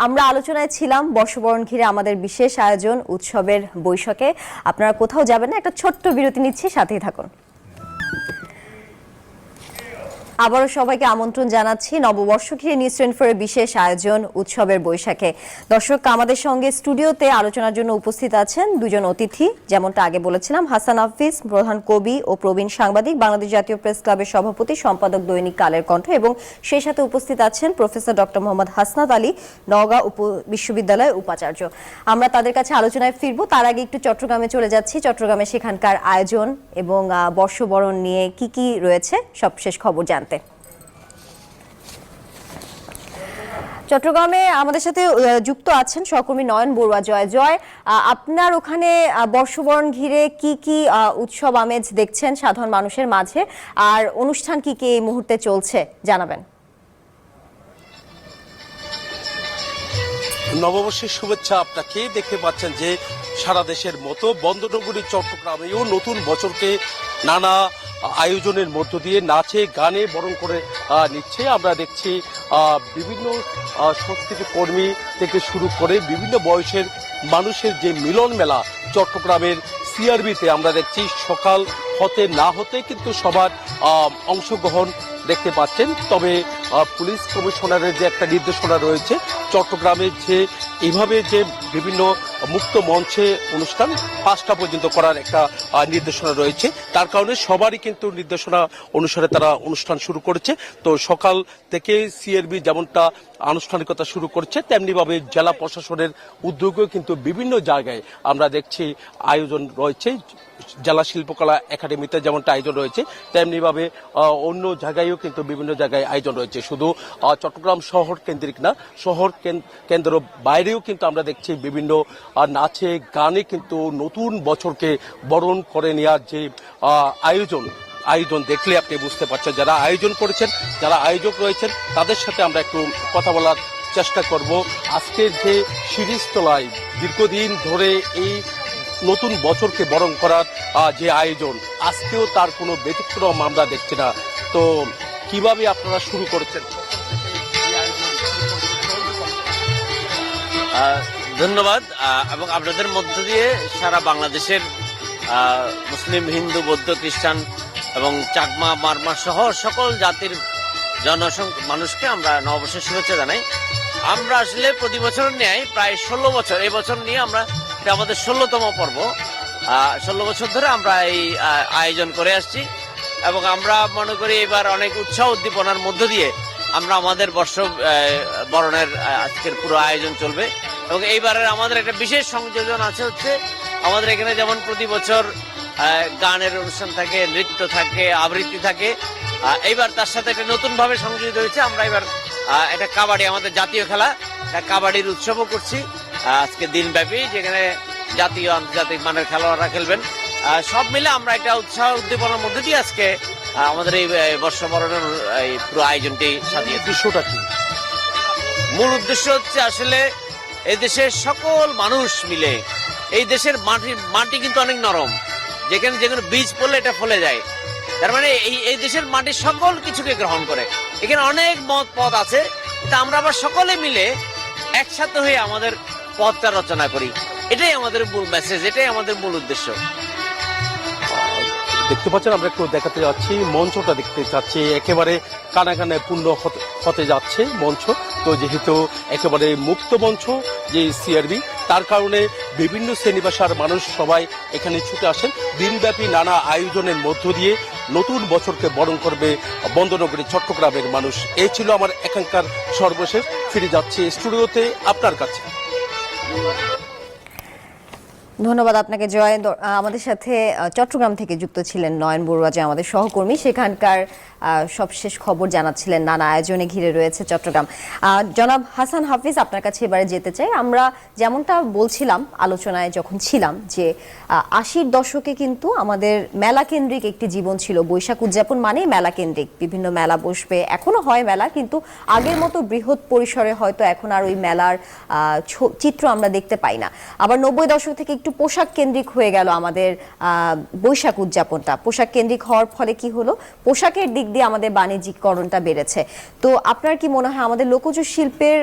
A: আমরা আলোচনায় ছিলাম বর্ষবরণ ঘিরে আমাদের বিশেষ আয়োজন উৎসবের বৈশাখে। আপনারা কোথাও যাবেন না, একটা ছোট্ট বিরতি নিচ্ছি, সাথেই থাকুন। আবারও সবাইকে আমন্ত্রণ জানাচ্ছি নববর্ষ ঘিরে নিউজ 24 এর বিশেষ আয়োজন উৎসবের বৈশাখে। দর্শক, আমাদের সঙ্গে স্টুডিওতে আলোচনার জন্য উপস্থিত আছেন দুজন অতিথি। যেমনটা আগে বলেছিলাম, হাসান হাফিজ, প্রধান কবি ও প্রবীণ সাংবাদিক, বাংলাদেশ জাতীয় প্রেস ক্লাবের সভাপতি, সম্পাদক দৈনিক কালের কণ্ঠ, এবং সেই সাথে উপস্থিত আছেন প্রফেসর ডক্টর মোহাম্মদ হাসনাত আলী, নওগাঁ বিশ্ববিদ্যালয়ের উপাচার্য। আমরা তাদের কাছে আলোচনায় ফিরবো। তার আগে একটু চট্টগ্রামে চলে যাচ্ছি। চট্টগ্রামে সেখানকার আয়োজন এবং বর্ষবরণ নিয়ে কি রয়েছে সবশেষ খবর জানতে। চট্টগ্রামে আমাদের সাথে যুক্ত আছেন সহকর্মী নয়ন বড়ুয়া। জয়, আপনার ওখানে বর্ষবরণ ঘিরে কি উৎসব আমেজ দেখছেন সাধারণ মানুষের মাঝে, আর অনুষ্ঠান কি এই মুহূর্তে চলছে জানাবেন।
G: নববর্ষের শুভেচ্ছা আপনাকে। দেখতে পাচ্ছেন যে সারা দেশের মতো বন্দরনগরী চট্টগ্রামেও নতুন বছরকে নানা আয়োজনের মধ্য দিয়ে নাচে গানে বরণ করে নিচ্ছে। আমরা দেখছি বিভিন্ন সংস্কৃতি কর্মী থেকে শুরু করে বিভিন্ন বয়সের মানুষের যে মিলন মেলা চট্টগ্রামের সিআরবিতে আমরা দেখছি সকাল হতে না হতে কিন্তু সবার অংশগ্রহণ দেখতে পাচ্ছেন। তবে পুলিশ কমিশনারের যে একটা নির্দেশনা রয়েছে চট্টগ্রামের যে এইভাবে যে বিভিন্ন মুক্ত মঞ্চে অনুষ্ঠান 5টা পর্যন্ত করার একটা নির্দেশনা রয়েছে, তার কারণে সবারই কিন্তু নির্দেশনা অনুসারে তারা অনুষ্ঠান শুরু করেছে। তো সকাল থেকে সিআরবি যেমনটা আনুষ্ঠানিকতা শুরু করছে, তেমনিভাবে জেলা প্রশাসনের উদ্যোগেও কিন্তু বিভিন্ন জায়গায় আমরা দেখছি আয়োজন রয়েছে। জেলা শিল্পকলা একাডেমিতে যেমনটা আয়োজন রয়েছে, তেমনিভাবে অন্য জায়গায়ও কিন্তু বিভিন্ন জায়গায় আয়োজন রয়েছে। শুধু চট্টগ্রাম শহর কেন্দ্রিক না, শহর কেন্দ্র বাইরেও কিন্তু আমরা দেখছি বিভিন্ন নাচে গানে কিন্তু নতুন বছরকে বরণ করে নেওয়ার যে আয়োজন দেখলে আপনি বুঝতে পারছেন। যারা আয়োজন করেছেন, যারা আয়োজক রয়েছেন, তাদের সাথে আমরা একটু কথা বলার চেষ্টা করব। আজকের যে শিরিষতলায় দীর্ঘদিন ধরে এই নতুন বছরকে বরণ করার যে আয়োজন, আজকেও তার কোনো ব্যতিক্রম আমরা দেখছি না। তো কিভাবে আপনারা শুরু করেছেন?
H: ধন্যবাদ। এবং আপনাদের মধ্য দিয়ে সারা বাংলাদেশের মুসলিম, হিন্দু, বৌদ্ধ, খ্রিস্টান এবং চাকমা, মারমা সহ সকল জাতির মানুষকে আমরা নববর্ষের শুভেচ্ছা জানাই। আমরা আসলে প্রতি বছর ন্যায় প্রায় 16 বছর, এই বছর নিয়ে আমরা এটা আমাদের 16তম পর্ব। 16 বছর ধরে আমরা এই আয়োজন করে আসছি এবং আমরা মনে করি এবার অনেক উৎসাহ উদ্দীপনার মধ্য দিয়ে আমরা আমাদের বর্ষ বরণের আজকের পুরো আয়োজন চলবে। এবং এইবারের আমাদের একটা বিশেষ সংযোজন আছে, হচ্ছে আমাদের এখানে যেমন প্রতি বছর গানের অনুষ্ঠান থাকে, নৃত্য থাকে, আবৃত্তি থাকে, এইবার তার সাথে একটা নতুন ভাবে সংযোজিত হয়েছে। আমরা এবার এটা কাবাডি, আমাদের জাতীয় খেলা, কাবাডির উৎসবও করছি আজকে দিনব্যাপী, যেখানে জাতীয় আন্তর্জাতিক মানের খেলোয়াড়রা খেলবেন। সব মিলে আমরা একটা উৎসাহ উদ্দীপনার মধ্যে দিয়ে আজকে আমাদের এই বর্ষবরণের এই পুরো আয়োজনটি সাজিয়ে।
G: দৃশ্যটা কি?
H: মূল উদ্দেশ্য হচ্ছে আসলে এই দেশের সকল মানুষ মিলে, এই দেশের মাটি কিন্তু অনেক নরম, যেখানে বীজ পড়লে এটা ফলে যায়। তার মানে এই দেশের মাটি সকল কিছুকে গ্রহণ করে। এখানে অনেক মত পথ আছে, তা আমরা আবার সকলে মিলে একসাথে হয়ে আমাদের পথটা রচনা করি। এটাই আমাদের মূল মেসেজ, এটাই আমাদের মূল উদ্দেশ্য।
G: দেখতে পাচ্ছেন, আমরা একটু দেখাতে যাচ্ছি, মঞ্চটা দেখতে চাচ্ছি, একেবারে কানে কানে পূর্ণ হতে যাচ্ছে মঞ্চ। তো যেহেতু একেবারে মুক্ত মঞ্চ যে সিআরবি, তার কারণে বিভিন্ন শ্রেণী পেশার মানুষ সবাই এখানে ছুটে আসেন। দিনব্যাপী নানা আয়োজনের মধ্য দিয়ে নতুন বছরকে বরণ করবে বন্দরনগরী চট্টগ্রামের মানুষ। এই ছিল আমার এখানকার সর্বশেষ। ফিরে যাচ্ছি স্টুডিওতে আপনার কাছে।
A: ধন্যবাদ আপনাকে জয়। আমাদের সাথে চট্টগ্রাম থেকে যুক্ত ছিলেন নয়ন বড়ুয়া, যে আমাদের সহকর্মী, সেখানকার সবশেষ খবর জানাচ্ছিলেন। নানা আয়োজনে ঘিরে রয়েছে চট্টগ্রাম। জনাব হাসান হাফিজ, আপনার কাছে এবারে যেতে চাই। আমরা যেমনটা বলছিলাম আলোচনায় যখন ছিলাম, যে 80-র দশকে কিন্তু আমাদের মেলা কেন্দ্রিক একটি জীবন ছিল। বৈশাখ উদযাপন মানেই মেলা কেন্দ্রিক, বিভিন্ন মেলা বসবে, এখনো হয় মেলা, কিন্তু আগের মতো বৃহৎ পরিসরে হয়তো এখন আর ওই মেলার চিত্র আমরা দেখতে পাই না। আবার 90 দশক থেকে একটু একটু পোশাক কেন্দ্রিক হয়ে গেল আমাদের বৈশাখ উদযাপনটা। পোশাক কেন্দ্রিক হওয়ার ফলে কি হলো, পোশাকের দিক দিয়ে আমাদের বাণিজ্যিকরণটা বেড়েছে। তো আপনার কি মনে হয় আমাদের লোকজ শিল্পের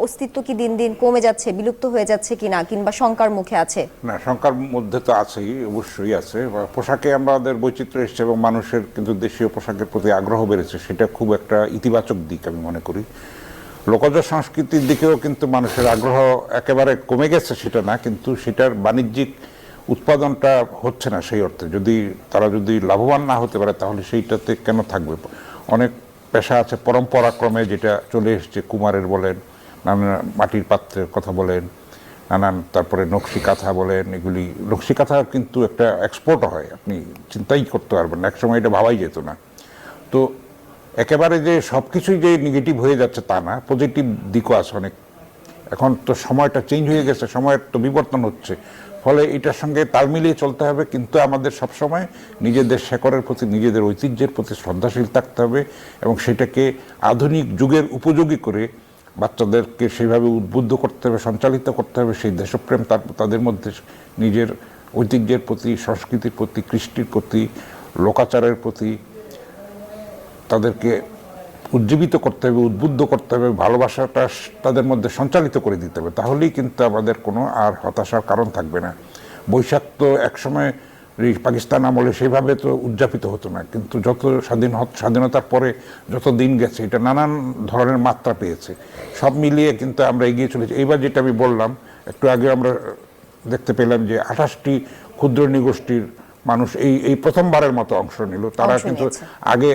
A: অস্তিত্ব কি দিন দিন কমে যাচ্ছে, বিলুপ্ত হয়ে যাচ্ছে কিনা, কিংবা শঙ্কার মুখে আছে?
B: না, শঙ্কার মধ্যে তো আছেই, অবশ্যই আছে। পোশাকে আমাদের বৈচিত্র্য এসছে এবং মানুষের কিন্তু দেশীয় পোশাকের প্রতি আগ্রহ বেড়েছে, সেটা খুব একটা ইতিবাচক দিক আমি মনে করি। লোকজ সংস্কৃতির দিকেও কিন্তু মানুষের আগ্রহ একেবারে কমে গেছে সেটা না, কিন্তু সেটার বাণিজ্যিক উৎপাদনটা হচ্ছে না সেই অর্থে। তারা যদি লাভবান না হতে পারে তাহলে সেইটাতে কেন থাকবে? অনেক পেশা আছে পরম্পরাক্রমে যেটা চলে এসছে, কুমারের বলেন, নানান মাটির পাত্রের কথা বলেন, নানান তারপরে নকশি কাঁথা বলেন, এগুলি নকশি কাঁথা কিন্তু একটা এক্সপোর্ট হয়, আপনি চিন্তাই করতে পারবেন না, একসময় এটা ভাবাই যেত না। তো একেবারে যে সব কিছুই যে নেগেটিভ হয়ে যাচ্ছে তা না, পজিটিভ দিকও আছে অনেক। এখন তো সময়টা চেঞ্জ হয়ে গেছে, সময়ের তো বিবর্তন হচ্ছে, ফলে এটার সঙ্গে তাল মিলিয়ে চলতে হবে। কিন্তু আমাদের সবসময় নিজেদের শেকড়ের প্রতি, নিজেদের ঐতিহ্যের প্রতি শ্রদ্ধাশীল থাকতে হবে এবং সেটাকে আধুনিক যুগের উপযোগী করে বাচ্চাদেরকে সেইভাবে উদ্বুদ্ধ করতে হবে, সঞ্চালিত করতে হবে। সেই দেশপ্রেম তাদের মধ্যে নিজের ঐতিহ্যের প্রতি, সংস্কৃতির প্রতি, কৃষ্টির প্রতি, লোকাচারের প্রতি তাদেরকে উজ্জীবিত করতে হবে, উদ্বুদ্ধ করতে হবে, ভালোবাসাটা তাদের মধ্যে সঞ্চালিত করে দিতে হবে। তাহলেই কিন্তু আমাদের কোনো আর হতাশার কারণ থাকবে না। বৈশাখ তো একসময় পাকিস্তান আমলে সেইভাবে তো উদযাপিত হতো না, কিন্তু যত স্বাধীনতার পরে যত দিন গেছে এটা নানান ধরনের মাত্রা পেয়েছে। সব মিলিয়ে কিন্তু আমরা এগিয়ে চলেছি। এইবার যেটা আমি বললাম, একটু আগে আমরা দেখতে পেলাম যে 28টি ক্ষুদ্র নৃগোষ্ঠীর মানুষ এই প্রথমবারের মতো অংশ নিল। তারা কিন্তু আগে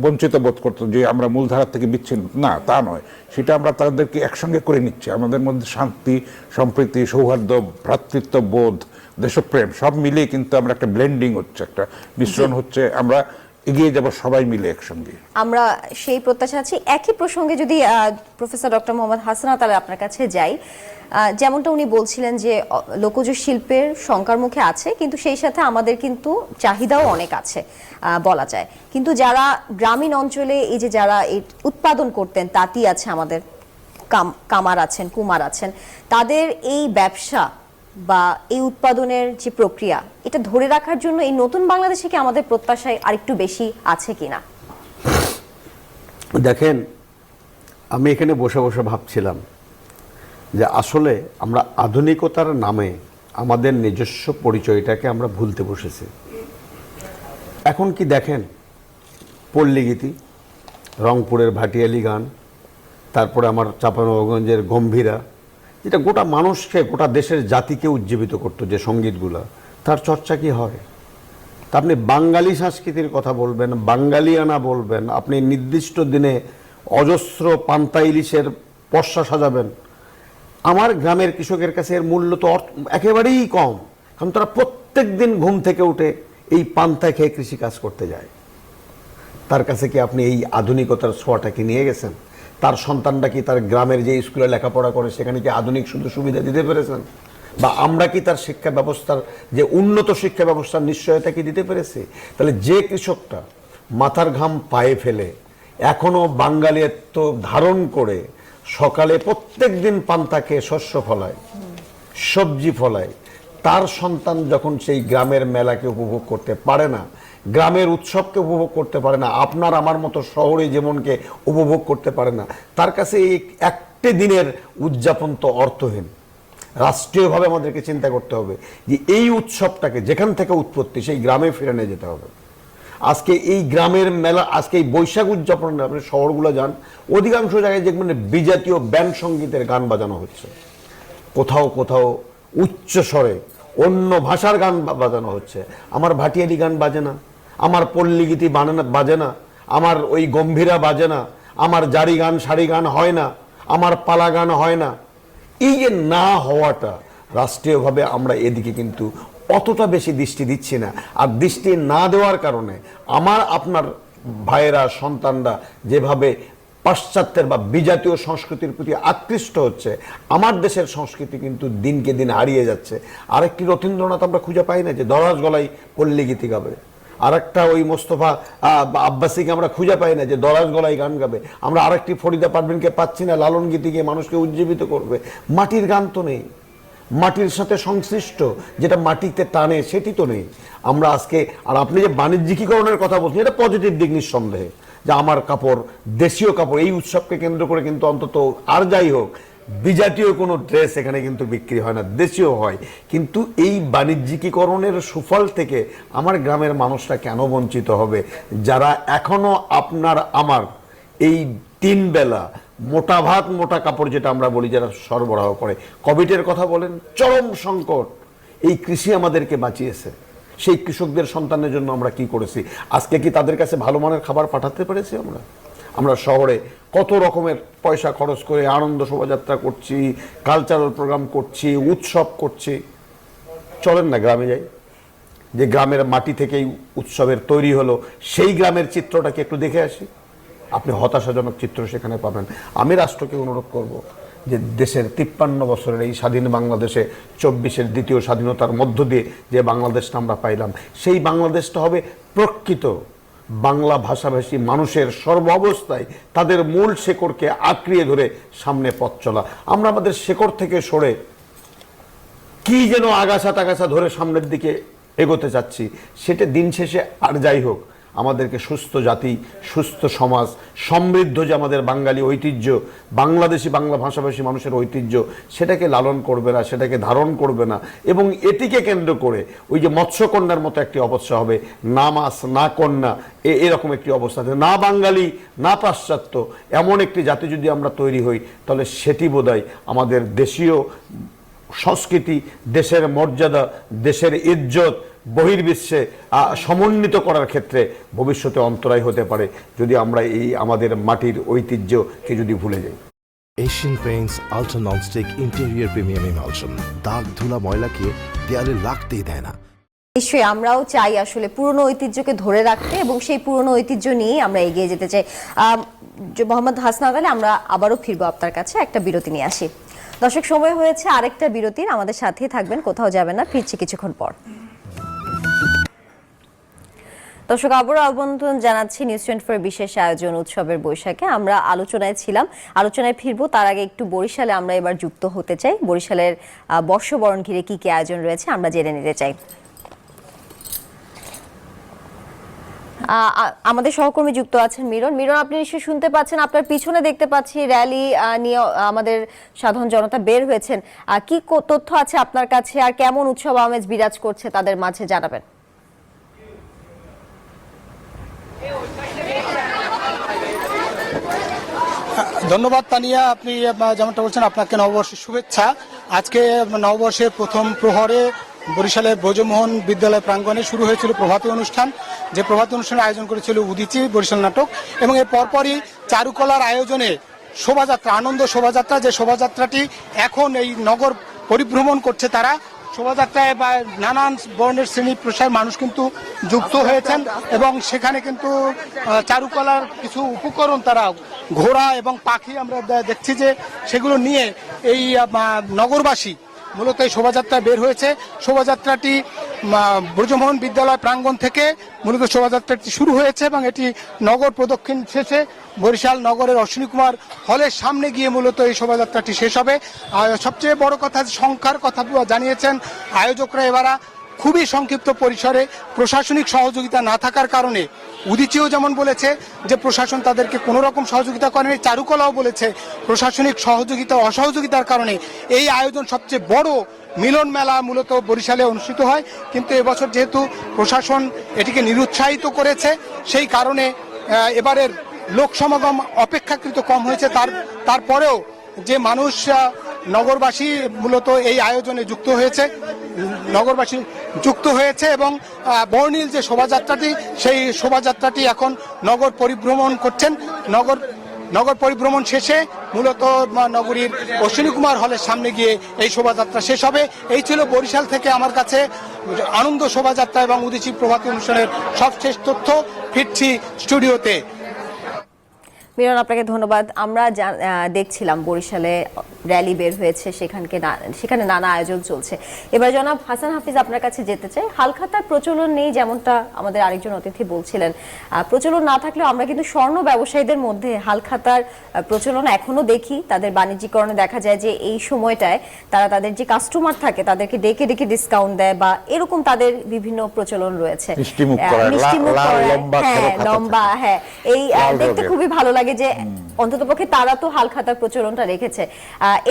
B: বঞ্চিত বোধ করতো যে আমরা মূলধারা থেকে বিচ্ছিন্ন, না তা নয়, সেটা আমরা তাদেরকে একসঙ্গে করে নিচ্ছি। আমাদের মধ্যে শান্তি, সম্প্রীতি, সৌহার্দ্য, ভ্রাতৃত্ববোধ, দেশপ্রেম সব মিলিয়ে কিন্তু আমরা একটা ব্লেন্ডিং হচ্ছে, একটা মিশ্রণ হচ্ছে, আমরা এগিয়ে যাব সবাই মিলে একসঙ্গে।
A: আমরা সেই প্রত্যাশা আছি। একই প্রসঙ্গে যদি প্রফেসর ডক্টর মোহাম্মদ হাসানাত আলী আপনার কাছে যাই, যেমনটা উনি বলছিলেন যে লোকজ শিল্পের শঙ্কার মুখে আছে, কিন্তু সেই সাথে আমাদের কিন্তু চাহিদাও অনেক আছে বলা যায়। কিন্তু যারা গ্রামীণ অঞ্চলে এই যে যারা এই উৎপাদন করতেন, তাঁতি আছে, আমাদের কামার আছেন, কুমার আছেন, তাদের এই ব্যবসা বা এই উৎপাদনের যে প্রক্রিয়া, এটা ধরে রাখার জন্য এই নতুন বাংলাদেশে কি আমাদের প্রত্যাশায় আরেকটু বেশি আছে কিনা?
C: দেখেন, আমি এখানে বসে বসে ভাবছিলাম যে আসলে আমরা আধুনিকতার নামে আমাদের নিজস্ব পরিচয়টাকে আমরা ভুলতে বসেছি। এখন কি দেখেন, পল্লীগীতি, রংপুরের ভাটিয়ালি গান, তারপরে আমার চাঁপানবাবগঞ্জের গম্ভীরা, যেটা গোটা মানুষকে, গোটা দেশের জাতিকে উজ্জীবিত করতো, যে সঙ্গীতগুলা, তার চর্চা কি হয়? তা আপনি বাঙালি সংস্কৃতির কথা বলবেন, বাঙালিয়ানা বলবেন, আপনি নির্দিষ্ট দিনে অজস্র পান্তা ইলিশের পসরা সাজাবেন। আমার গ্রামের কৃষকের কাছে এর মূল্য তো একেবারেই কম, কারণ তারা প্রত্যেক দিন ঘুম থেকে উঠে এই পান্তা খেয়ে কৃষিকাজ করতে যায়। তার কাছে কি আপনি এই আধুনিকতার ছোঁয়াটা কি নিয়ে গেছেন? তার সন্তানটা কি তার গ্রামের যে স্কুলে লেখাপড়া করে সেখানে কি আধুনিক শুধু সুবিধা দিতে পেরেছেন? বা আমরা কি তার শিক্ষা ব্যবস্থার যে উন্নত শিক্ষা ব্যবস্থার নিশ্চয়তা কি দিতে পেরেছি? তাহলে যে কৃষকটা মাথার ঘাম পায়ে ফেলে এখনো বাঙালিত্ব ধারণ করে সকালে প্রত্যেক দিন পান্তা খেয়ে শস্য ফলায়, সবজি ফলায়, তার সন্তান যখন সেই গ্রামের মেলাকে উপভোগ করতে পারে না, গ্রামের উৎসবকে উপভোগ করতে পারে না, আপনার আমার মতো শহরে জীবনকে উপভোগ করতে পারে না, তার কাছে এই একটি দিনের উদযাপন তো অর্থহীন। রাষ্ট্রীয়ভাবে আমাদেরকে চিন্তা করতে হবে যে এই উৎসবটাকে যেখান থেকে উৎপত্তি সেই গ্রামে ফিরে নিয়ে যেতে হবে। আজকে এই গ্রামের মেলা, আজকে এই বৈশাখ উদযাপন, আপনি শহরগুলো যান, অধিকাংশ জায়গায় দেখবেন বিজাতীয় ব্যান্ড সঙ্গীতের গান বাজানো হচ্ছে, কোথাও কোথাও উচ্চ স্বরে অন্য ভাষার গান বাজানো হচ্ছে। আমার ভাটিয়ালি গান বাজে না, আমার পল্লীগীতি বাজে না, আমার ওই গম্ভীরা বাজে না, আমার জারি গান সারি গান হয় না, আমার পালা গান হয় না। এই যে না হওয়াটা, রাষ্ট্রীয়ভাবে আমরা এদিকে কিন্তু অতটা বেশি দৃষ্টি দিচ্ছি না। আর দৃষ্টি না দেওয়ার কারণে আমার আপনার ভাইয়েরা, সন্তানরা যেভাবে পাশ্চাত্যের বা বিজাতীয় সংস্কৃতির প্রতি আকৃষ্ট হচ্ছে, আমার দেশের সংস্কৃতি কিন্তু দিনকে দিন হারিয়ে যাচ্ছে। আরেকটি রথীন্দ্রনাথ আমরা খুঁজে পাই না যে দরাজ গলায় পল্লীগীতি গাবে, আরেকটা ওই মোস্তফা আব্বাসীকে আমরা খুঁজে পাই না যে দরাজ গলায় গান গাবে, আমরা আরেকটি ফরিদা পারভিনকে পাচ্ছি না লালন গীতি গিয়ে মানুষকে উজ্জীবিত করবে। মাটির গান তো নেই, মাটির সাথে সংশ্লিষ্ট, যেটা মাটিতে টানে, সেটি তো নেই। আমরা আজকে, আর আপনি যে বাণিজ্যিকীকরণের কথা বলছেন, এটা পজিটিভ দিক নিঃসন্দেহে, যে আমার কাপড়, দেশীয় কাপড়, এই উৎসবকে কেন্দ্র করে কিন্তু অন্তত, আর যাই হোক, বিজাতীয় কোনো ড্রেস এখানে কিন্তু বিক্রি হয় না, দেশীয় হয়। কিন্তু এই বাণিজ্যিকীকরণের সুফল থেকে আমার গ্রামের মানুষরা কেন বঞ্চিত হবে, যারা এখনো আপনার আমার এই 3 বেলা মোটা ভাত মোটা কাপড় যেটা আমরা বলি, যারা সরবরাহ করে। কোভিডের কথা বলেন, চরম সংকট, এই কৃষি আমাদেরকে বাঁচিয়েছে। সেই কৃষকদের সন্তানের জন্য আমরা কি করেছি? আজকে কি তাদের কাছে ভালো মানের খাবার পাঠাতে পেরেছি? আমরা শহরে কত রকমের পয়সা খরচ করে আনন্দ শোভাযাত্রা করছি, কালচারাল প্রোগ্রাম করছি, উৎসব করছি। চলেন না গ্রামে যাই, যে গ্রামের মাটি থেকেই উৎসবের তৈরি হলো, সেই গ্রামের চিত্রটাকে একটু দেখে আসি। আপনি হতাশাজনক চিত্র সেখানে পাবেন। আমি রাষ্ট্রকে অনুরোধ করব যে দেশের 53 বছরের এই স্বাধীন বাংলাদেশে 24-এর দ্বিতীয় স্বাধীনতার মধ্য দিয়ে যে বাংলাদেশটা আমরা পাইলাম, সেই বাংলাদেশটা হবে প্রকৃত বাংলা ভাষাভাষী মানুষের সর্বাবস্থায় তাদের মূল শেকড়কে আঁকড়িয়ে ধরে সামনে পথ চলা। আমরা আমাদের শেকড় থেকে সরে কি যেন আগাছা টাগাছা ধরে সামনের দিকে এগোতে চাচ্ছি। সেটা দিন শেষে, আর যাই হোক, আমাদেরকে সুস্থ জাতি, সুস্থ সমাজ, সমৃদ্ধ যে আমাদের বাঙালি ঐতিহ্য, বাংলাদেশি বাংলা ভাষাভাষী মানুষের ঐতিহ্য, সেটাকে লালন করবে না, সেটাকে ধারণ করবে না। এবং এটিকে কেন্দ্র করে ওই যে মৎস্যকন্যার মতো একটি অবস্থা হবে, না মাছ না কন্যা, এরকম একটি অবস্থা, না বাঙালি না পাশ্চাত্য, এমন একটি জাতি যদি আমরা তৈরি হই, তাহলে সেটি বোধহয় আমাদের দেশীয় সংস্কৃতি, দেশের মর্যাদা, দেশের ইজ্জত বহির্বিশ্বে সমন্বিত করার ক্ষেত্রে ভবিষ্যতে অন্তরায় হতে পারে, যদি আমরা এই আমাদের মাটির ঐতিহ্যকে যদি ভুলে যাই।
I: Asian Paints ultra nonstick interior premium emulsion দাগ ধুলা ময়লাকে দেয়ালে লাগতেই দেয় না।
A: নিশ্চয়ই আমরাও চাই আসলে পুরনো ঐতিহ্যকে ধরে রাখতে, এবং সেই পুরনো ঐতিহ্য নিয়ে আমরা এগিয়ে যেতে চাই। মোহাম্মদ হাসনাত আলী, আমরা আবারও ফিরবো আপনার কাছে, একটা বিরতি নিয়ে আসি। দর্শক, সময় হয়েছে আরেকটা বিরতির, আমাদের সাথেই থাকবেন, কোথাও যাবেন না, ফিরছি কিছুক্ষণ পর। দর্শক, আবারও আমন্ত্রণ জানাচ্ছি নিউজ 24 বিশেষ আয়োজন উৎসবের বৈশাখে। আমরা আলোচনায় ছিলাম, আলোচনায় ফিরবো, তার আগে একটু বরিশালে আমরা এবার যুক্ত হতে চাই। বরিশালের বর্ষবরণ ঘিরে কি কি আয়োজন রয়েছে আমরা জেনে নিতে চাই। আমাদের সহকর্মী যুক্ত আছেন মিরন। মিরন, আপনি নিশ্চয়ই শুনতে পাচ্ছেন, আপনার পিছনে দেখতে পাচ্ছি র্যালি নিয়ে আমাদের সাধারণ জনতা বের হয়েছেন। কি তথ্য আছে আপনার কাছে, আর কেমন উৎসব আমেজ বিরাজ করছে তাদের মাঝে, জানাবেন।
J: ধন্যবাদ তানিয়া, আপনি যেমনটা বলছেন, আপনাকে নববর্ষের শুভেচ্ছা। আজকে নববর্ষের প্রথম প্রহরে বরিশালের ব্রজমোহন বিদ্যালয় প্রাঙ্গণে শুরু হয়েছিল প্রভাতী অনুষ্ঠান, যে প্রভাতী অনুষ্ঠানের আয়োজন করেছিল উদীচী বরিশাল নাটক, এবং এর পরপরই চারুকলার আয়োজনে শোভাযাত্রা, আনন্দ শোভাযাত্রা, যে শোভাযাত্রাটি এখন এই নগর পরিভ্রমণ করছে। তারা শোভাযাত্রায় বা নানান বর্ণের শ্রেণী পেশার মানুষ কিন্তু যুক্ত হয়েছেন, এবং সেখানে কিন্তু চারুকলার কিছু উপকরণ, তারা ঘোড়া এবং পাখি আমরা দেখছি যে সেগুলো নিয়ে এই নগরবাসী মূলত এই শোভাযাত্রা বের হয়েছে। শোভাযাত্রাটি ব্রজমোহন বিদ্যালয় প্রাঙ্গণ থেকে মূলত শোভাযাত্রাটি শুরু হয়েছে, এবং এটি নগর প্রদক্ষিণ শেষে বরিশাল নগরের অশ্বিনী কুমার হলের সামনে গিয়ে মূলত এই শোভাযাত্রাটি শেষ হবে। আর সবচেয়ে বড় কথা, সংখ্যার কথা জানিয়েছেন আয়োজকরা। এবারা খুবই সংক্ষিপ্ত পরিসরে, প্রশাসনিক সহযোগিতা না থাকার কারণে উদীচীও যেমন বলেছে যে প্রশাসন তাদেরকে কোনো রকম সহযোগিতা করেনি, চারুকলাও বলেছে প্রশাসনিক সহযোগিতা অসহযোগিতার কারণে এই আয়োজন সবচেয়ে বড় মিলন মেলা মূলত বরিশালে অনুষ্ঠিত হয়। কিন্তু এবছর যেহেতু প্রশাসন এটিকে নিরুৎসাহিত করেছে, সেই কারণে এবারের লোক সমাগম অপেক্ষাকৃত কম হয়েছে। তারপরেও যে মানুষ, নগরবাসী মূলত এই আয়োজনে যুক্ত হয়েছে, নগরবাসী যুক্ত হয়েছে, এবং বর্ণিল যে শোভাযাত্রাটি, সেই শোভাযাত্রাটি এখন নগর পরিভ্রমণ করছেন। নগর পরিভ্রমণ শেষে মূলত নগরীর অশ্বিনী কুমার হলের সামনে গিয়ে এই শোভাযাত্রা শেষ হবে। এই ছিল বরিশাল থেকে আমার কাছে আনন্দ শোভাযাত্রা এবং উদীচী প্রভাতী অনুষ্ঠানের সবশেষ তথ্য। ফিরছি স্টুডিওতে।
A: মিলন, আপনাকে ধন্যবাদ। আমরা দেখছিলাম বরিশালে র্যালি বের হয়েছে, সেখানে নানা আয়োজন চলছে। এবার জনাব হাসান হাফিজ, আপনার কাছে যেতে চাই। হালখাতার প্রচলন নেই, যেমনটা আমাদের আরেকজন অতিথি বলছিলেন। প্রচলন না থাকলেও আমরা কিন্তু স্বর্ণ ব্যবসায়ীদের মধ্যে হালখাতার প্রচলন এখনো দেখি। তাদের বাণিজ্যিকরণে দেখা যায় যে এই সময়টায় তারা তাদের যে কাস্টমার থাকে তাদেরকে ডেকে ডেকে ডিসকাউন্ট দেয়, বা এরকম তাদের বিভিন্ন প্রচলন রয়েছে।
B: মিষ্টিমুখ করায়,
A: লম্বা, হ্যাঁ, এই দেখতে খুবই ভালো লাগে যে অন্ততপক্ষে তারা তো হালখাতার প্রচলনটা রেখেছে।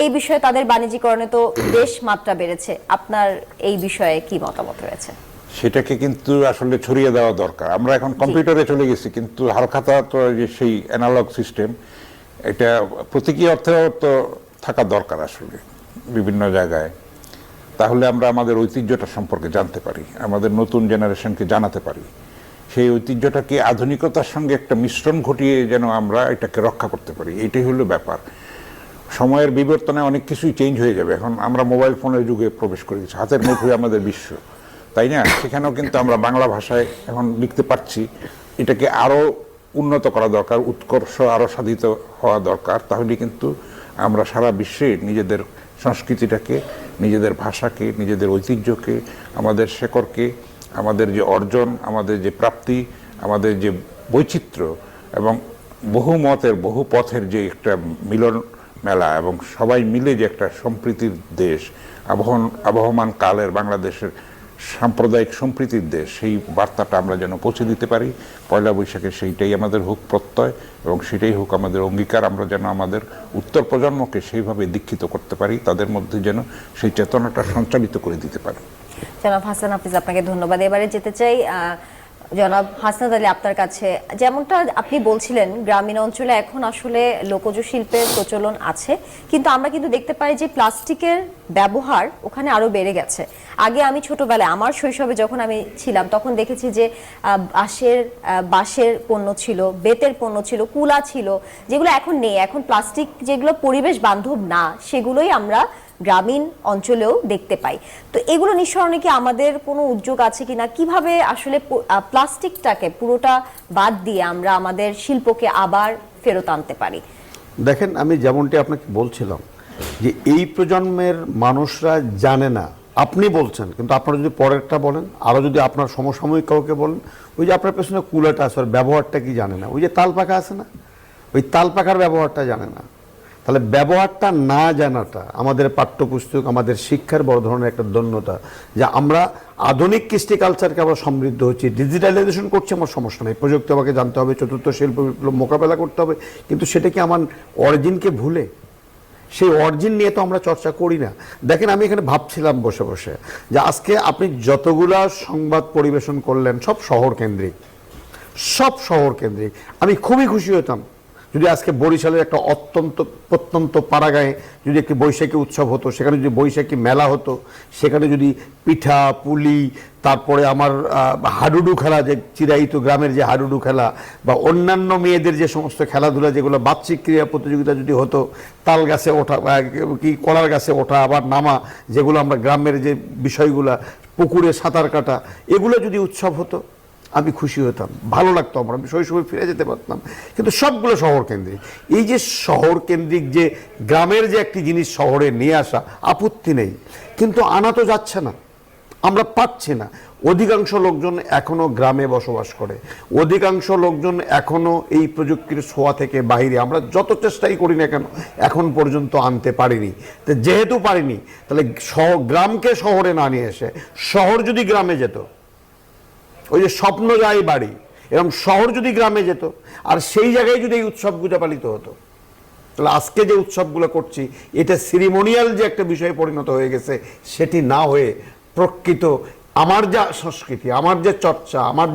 A: এই বিষয়ে তাদের বাণিজ্যিকরণে তো বেশ মাত্রা বেড়েছে। আপনার এই বিষয়ে কি মতামত রয়েছে?
B: সেটাকে কিন্তু আসলে ছড়িয়ে দেওয়া দরকার। আমরা এখন কম্পিউটারে চলে গেছি, কিন্তু হালখাতা তো যে সেই অ্যানালগ সিস্টেম, এটা প্রতীকী অর্থেও তো থাকা দরকার আসলে বিভিন্ন জায়গায়। তাহলে আমরা আমাদের ঐতিহ্যটা সম্পর্কে জানতে পারি, আমাদের নতুন জেনারেশনকে জানাতে পারি। সেই ঐতিহ্যটাকে আধুনিকতার সঙ্গে একটা মিশ্রণ ঘটিয়ে যেন আমরা এটাকে রক্ষা করতে পারি, এটাই হলো ব্যাপার। সময়ের বিবর্তনে অনেক কিছুই চেঞ্জ হয়ে যাবে। এখন আমরা মোবাইল ফোনের যুগে প্রবেশ করে গেছি, হাতের মুঠোয় আমাদের বিশ্ব, তাই না? সেখানেও কিন্তু আমরা বাংলা ভাষায় এখন লিখতে পারছি। এটাকে আরও উন্নত করা দরকার, উৎকর্ষ আরও সাধিত হওয়া দরকার। তাহলে কিন্তু আমরা সারা বিশ্বে নিজেদের সংস্কৃতিটাকে, নিজেদের ভাষাকে, নিজেদের ঐতিহ্যকে, আমাদের শেকড়কে, আমাদের যে অর্জন, আমাদের যে প্রাপ্তি, আমাদের যে বৈচিত্র্য এবং বহু মতের বহু পথের যে একটা মিলন মেলা এবং সবাই মিলে যে একটা সম্প্রীতির দেশ, আবহমান কালের বাংলাদেশের সাম্প্রদায়িক সম্প্রীতির দেশ, সেই বার্তাটা আমরা যেন পৌঁছে দিতে পারি। পয়লা বৈশাখে সেইটাই আমাদের হোক প্রত্যয় এবং সেটাই হোক আমাদের অঙ্গীকার। আমরা যেন আমাদের উত্তর প্রজন্মকে সেইভাবে দীক্ষিত করতে পারি, তাদের মধ্যে যেন সেই চেতনাটা সঞ্চালিত করে দিতে পারি।
A: জনাব হাসান হাফিজ, আপনাকে ধন্যবাদ। এবারে যেতে চাই জনাব হাসনাত আলী আপনার কাছে। যেমনটা আপনি বলছিলেন, গ্রামীণ অঞ্চলে এখন আসলে লোকজ শিল্পের প্রচলন আছে, কিন্তু আমরা কিন্তু দেখতে পাই যে প্লাস্টিকের ব্যবহার ওখানে আরো বেড়ে গেছে। আগে আমি ছোটবেলায়, আমার শৈশবে যখন আমি ছিলাম, তখন দেখেছি যে বাঁশের পণ্য ছিল, বেতের পণ্য ছিল, কুলা ছিল, যেগুলো এখন নেই। এখন প্লাস্টিক যেগুলো পরিবেশ বান্ধব না, সেগুলোই আমরা গ্রামীণ অঞ্চলেও দেখতে পাই। তো এগুলো নিঃসরণে কি আমাদের কোনো উদ্যোগ আছে কিনা? কিভাবে আসলে প্লাস্টিকটাকে পুরোটা বাদ দিয়ে আমরা আমাদের শিল্পকে আবার ফেরত আনতে পারি?
C: দেখেন, আমি যেমনটি আপনাকে বলছিলাম যে এই প্রজন্মের মানুষরা জানে না। আপনি বলছেন, কিন্তু আপনারা যদি পরেরটা বলেন, আরও যদি আপনার সমসাময়িক কাউকে বলেন, ওই যে আপনার পেছনে কুলাটা আছে, ওর ব্যবহারটা কি জানে না। ওই যে তাল পাখা আছে না, ওই তাল পাখার ব্যবহারটা জানে না। তাহলে ব্যবহারটা না জানাটা আমাদের পাঠ্যপুস্তক, আমাদের শিক্ষার বড় ধরনের একটা দন্যতা, যে আমরা আধুনিক কৃষ্টি কালচারকে আমরা সমৃদ্ধ হচ্ছি, ডিজিটালাইজেশন করছি, আমার সমস্যা নেই, প্রযুক্তি আমাকে জানতে হবে, চতুর্থ শিল্প বিপ্লব মোকাবেলা করতে হবে, কিন্তু সেটা কি আমার অরিজিনকে ভুলে? সেই অরিজিন নিয়ে তো আমরা চর্চা করি না। দেখেন, আমি এখানে ভাবছিলাম বসে বসে যে আজকে আপনি যতগুলা সংবাদ পরিবেশন করলেন সব শহর কেন্দ্রিক, সব শহর কেন্দ্রিক। আমি খুবই খুশি হতাম যদি আজকে বরিশালের একটা প্রত্যন্ত পাড়াগাঁয়ে যদি একটি বৈশাখী উৎসব হতো, সেখানে যদি বৈশাখী মেলা হতো, সেখানে যদি পিঠা পুলি, তারপরে আমার হাডুডু খেলা, যে চিরায়িত গ্রামের যে হাডুডু খেলা, বা অন্যান্য মেয়েদের যে সমস্ত খেলাধুলা, যেগুলো বার্ষিক ক্রীড়া প্রতিযোগিতা যদি হতো, তাল গাছে ওঠা, কি কলার গাছে ওঠা আবার নামা, যেগুলো আমরা গ্রামের যে বিষয়গুলা, পুকুরে সাঁতার কাটা, এগুলো যদি উৎসব হতো, আমি খুশি হতাম, ভালো লাগতো, আমার আমি শৈশবে ফিরে যেতে পারতাম। কিন্তু সবগুলো শহর কেন্দ্রিক। এই যে শহর কেন্দ্রিক যে গ্রামের যে একটি জিনিস শহরে নিয়ে আসা, আপত্তি নেই, কিন্তু আনা তো যাচ্ছে না, আমরা পাচ্ছি না। অধিকাংশ লোকজন এখনো গ্রামে বসবাস করে, অধিকাংশ লোকজন এখনো এই প্রযুক্তির ছোঁয়া থেকে বাইরে। আমরা যত চেষ্টাই করি না কেন, এখন পর্যন্ত আনতে পারিনি। তো যেহেতু পারিনি, তাহলে গ্রামকে শহরে না নিয়ে এসে শহর যদি গ্রামে যেত, ওই যে স্বপ্ন যায় বাড়ি, এবং শহর যদি গ্রামে যেত, আর সেই জায়গায় যদি এই উৎসবগুলো পালিত হতো, তাহলে আজকে যে উৎসবগুলো করছি, এটা সিরিমোনিয়াল যে একটা বিষয়ে পরিণত হয়ে গেছে, সেটি না হয়ে প্রকৃত আমার যা সংস্কৃতি, আমার যে চর্চা, আমার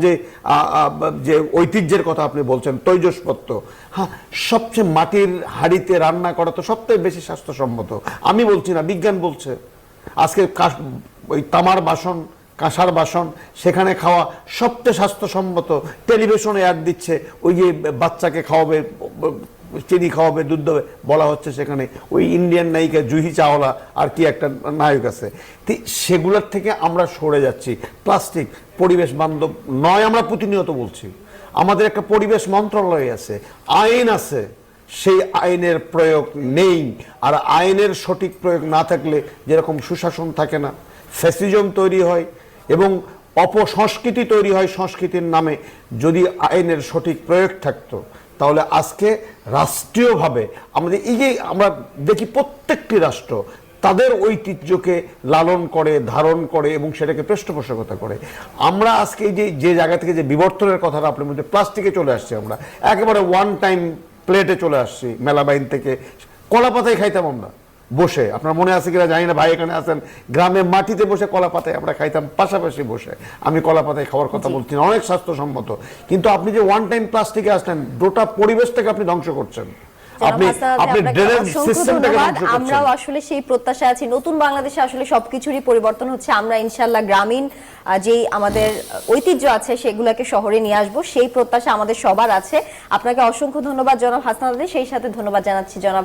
C: যে ঐতিহ্যের কথা আপনি বলছেন, তৈজসপত্র, হ্যাঁ, সবচেয়ে মাটির হাঁড়িতে রান্না করা তো সবথেকে বেশি স্বাস্থ্যসম্মত। আমি বলছি না, বিজ্ঞান বলছে। আজকে ওই তামার বাসন, কাঁসার বাসন, সেখানে খাওয়া সবচেয়ে স্বাস্থ্যসম্মত। টেলিভিশনে অ্যাড দিচ্ছে, ওই যে বাচ্চাকে খাওয়াবে, চিনি খাওয়াবে, দুধ দেবে, বলা হচ্ছে সেখানে ওই ইন্ডিয়ান নায়িকা জুহি চাওলা আর কি একটা নায়ক আছে। সেগুলোর থেকে আমরা সরে যাচ্ছি। প্লাস্টিক পরিবেশ বান্ধব নয়, আমরা প্রতিনিয়ত বলছি। আমাদের একটা পরিবেশ মন্ত্রণালয় আছে, আইন আছে, সেই আইনের প্রয়োগ নেই। আর আইনের সঠিক প্রয়োগ না থাকলে যেরকম সুশাসন থাকে না, ফ্যাসিজম তৈরি হয় এবং অপসংস্কৃতি তৈরি হয় সংস্কৃতির নামে, যদি আইনের সঠিক প্রয়োগ থাকতো তাহলে আজকে রাষ্ট্রীয়ভাবে আমাদের এই যে আমরা দেখি প্রত্যেকটি রাষ্ট্র তাদের ঐতিহ্যকে লালন করে, ধারণ করে এবং সেটাকে পৃষ্ঠপোষকতা করে। আমরা আজকে এই যে জায়গা থেকে যে বিবর্তনের কথাটা আপনার মধ্যে, প্লাস্টিকে চলে আসছি, আমরা একেবারে ওয়ান টাইম প্লেটে চলে আসছি। মেলাবাইন থেকে কলা পাতায় খাইতাম আমরা বসে, আপনার মনে আছে কিনা জানি না, ভাই এখানে আছেন, গ্রামে মাটিতে বসে কলা পাতায় আমরা খাইতাম পাশাপাশি বসে। আমি কলা পাতায় খাওয়ার কথা বলছি না, অনেক স্বাস্থ্যসম্মত। কিন্তু আপনি যে ওয়ান টাইম প্লাস্টিকে আসলেন, গোটা পরিবেশটাকে আপনি ধ্বংস করছেন, আপনি ড্রেনেজ সিস্টেমটাকে ধ্বংস করছেন।
A: আমরাও আসলে সেই প্রত্যাশা আছি, নতুন বাংলাদেশে আসলে সবকিছুরই পরিবর্তন হচ্ছে। আমরা ইনশাআল্লাহ গ্রামীণ যেই আমাদের ঐতিহ্য আছে সেগুলোকে শহরে নিয়ে আসবো, সেই প্রত্যাশা আমাদের সবার আছে। আপনাকে অসংখ্য ধন্যবাদ জনাব হাসান আলী, সেই সাথে ধন্যবাদ জানাচ্ছি জনাব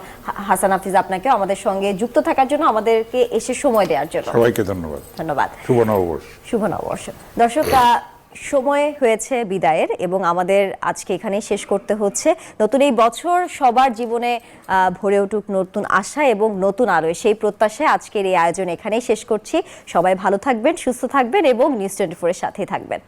A: হাসান হাফিজ আপনাকে আমাদের সঙ্গে যুক্ত থাকার জন্য, আমাদেরকে এসে সময় দেওয়ার জন্য।
B: সবাইকে ধন্যবাদ।
A: ধন্যবাদ।
B: শুভ নববর্ষ।
A: শুভ নববর্ষ। দর্শক, সময় হয়েছে বিদায়ের এবং আমাদের আজকে এখানেই শেষ করতে হচ্ছে। নতুন এই বছর সবার জীবনে ভরে উঠুক নতুন আশা এবং নতুন আলোয়, সেই প্রত্যাশায় আজকের এই আয়োজন এখানেই শেষ করছি। সবাই ভালো থাকবেন, সুস্থ থাকবেন এবং নিউজ 24 এর সাথেই থাকবেন।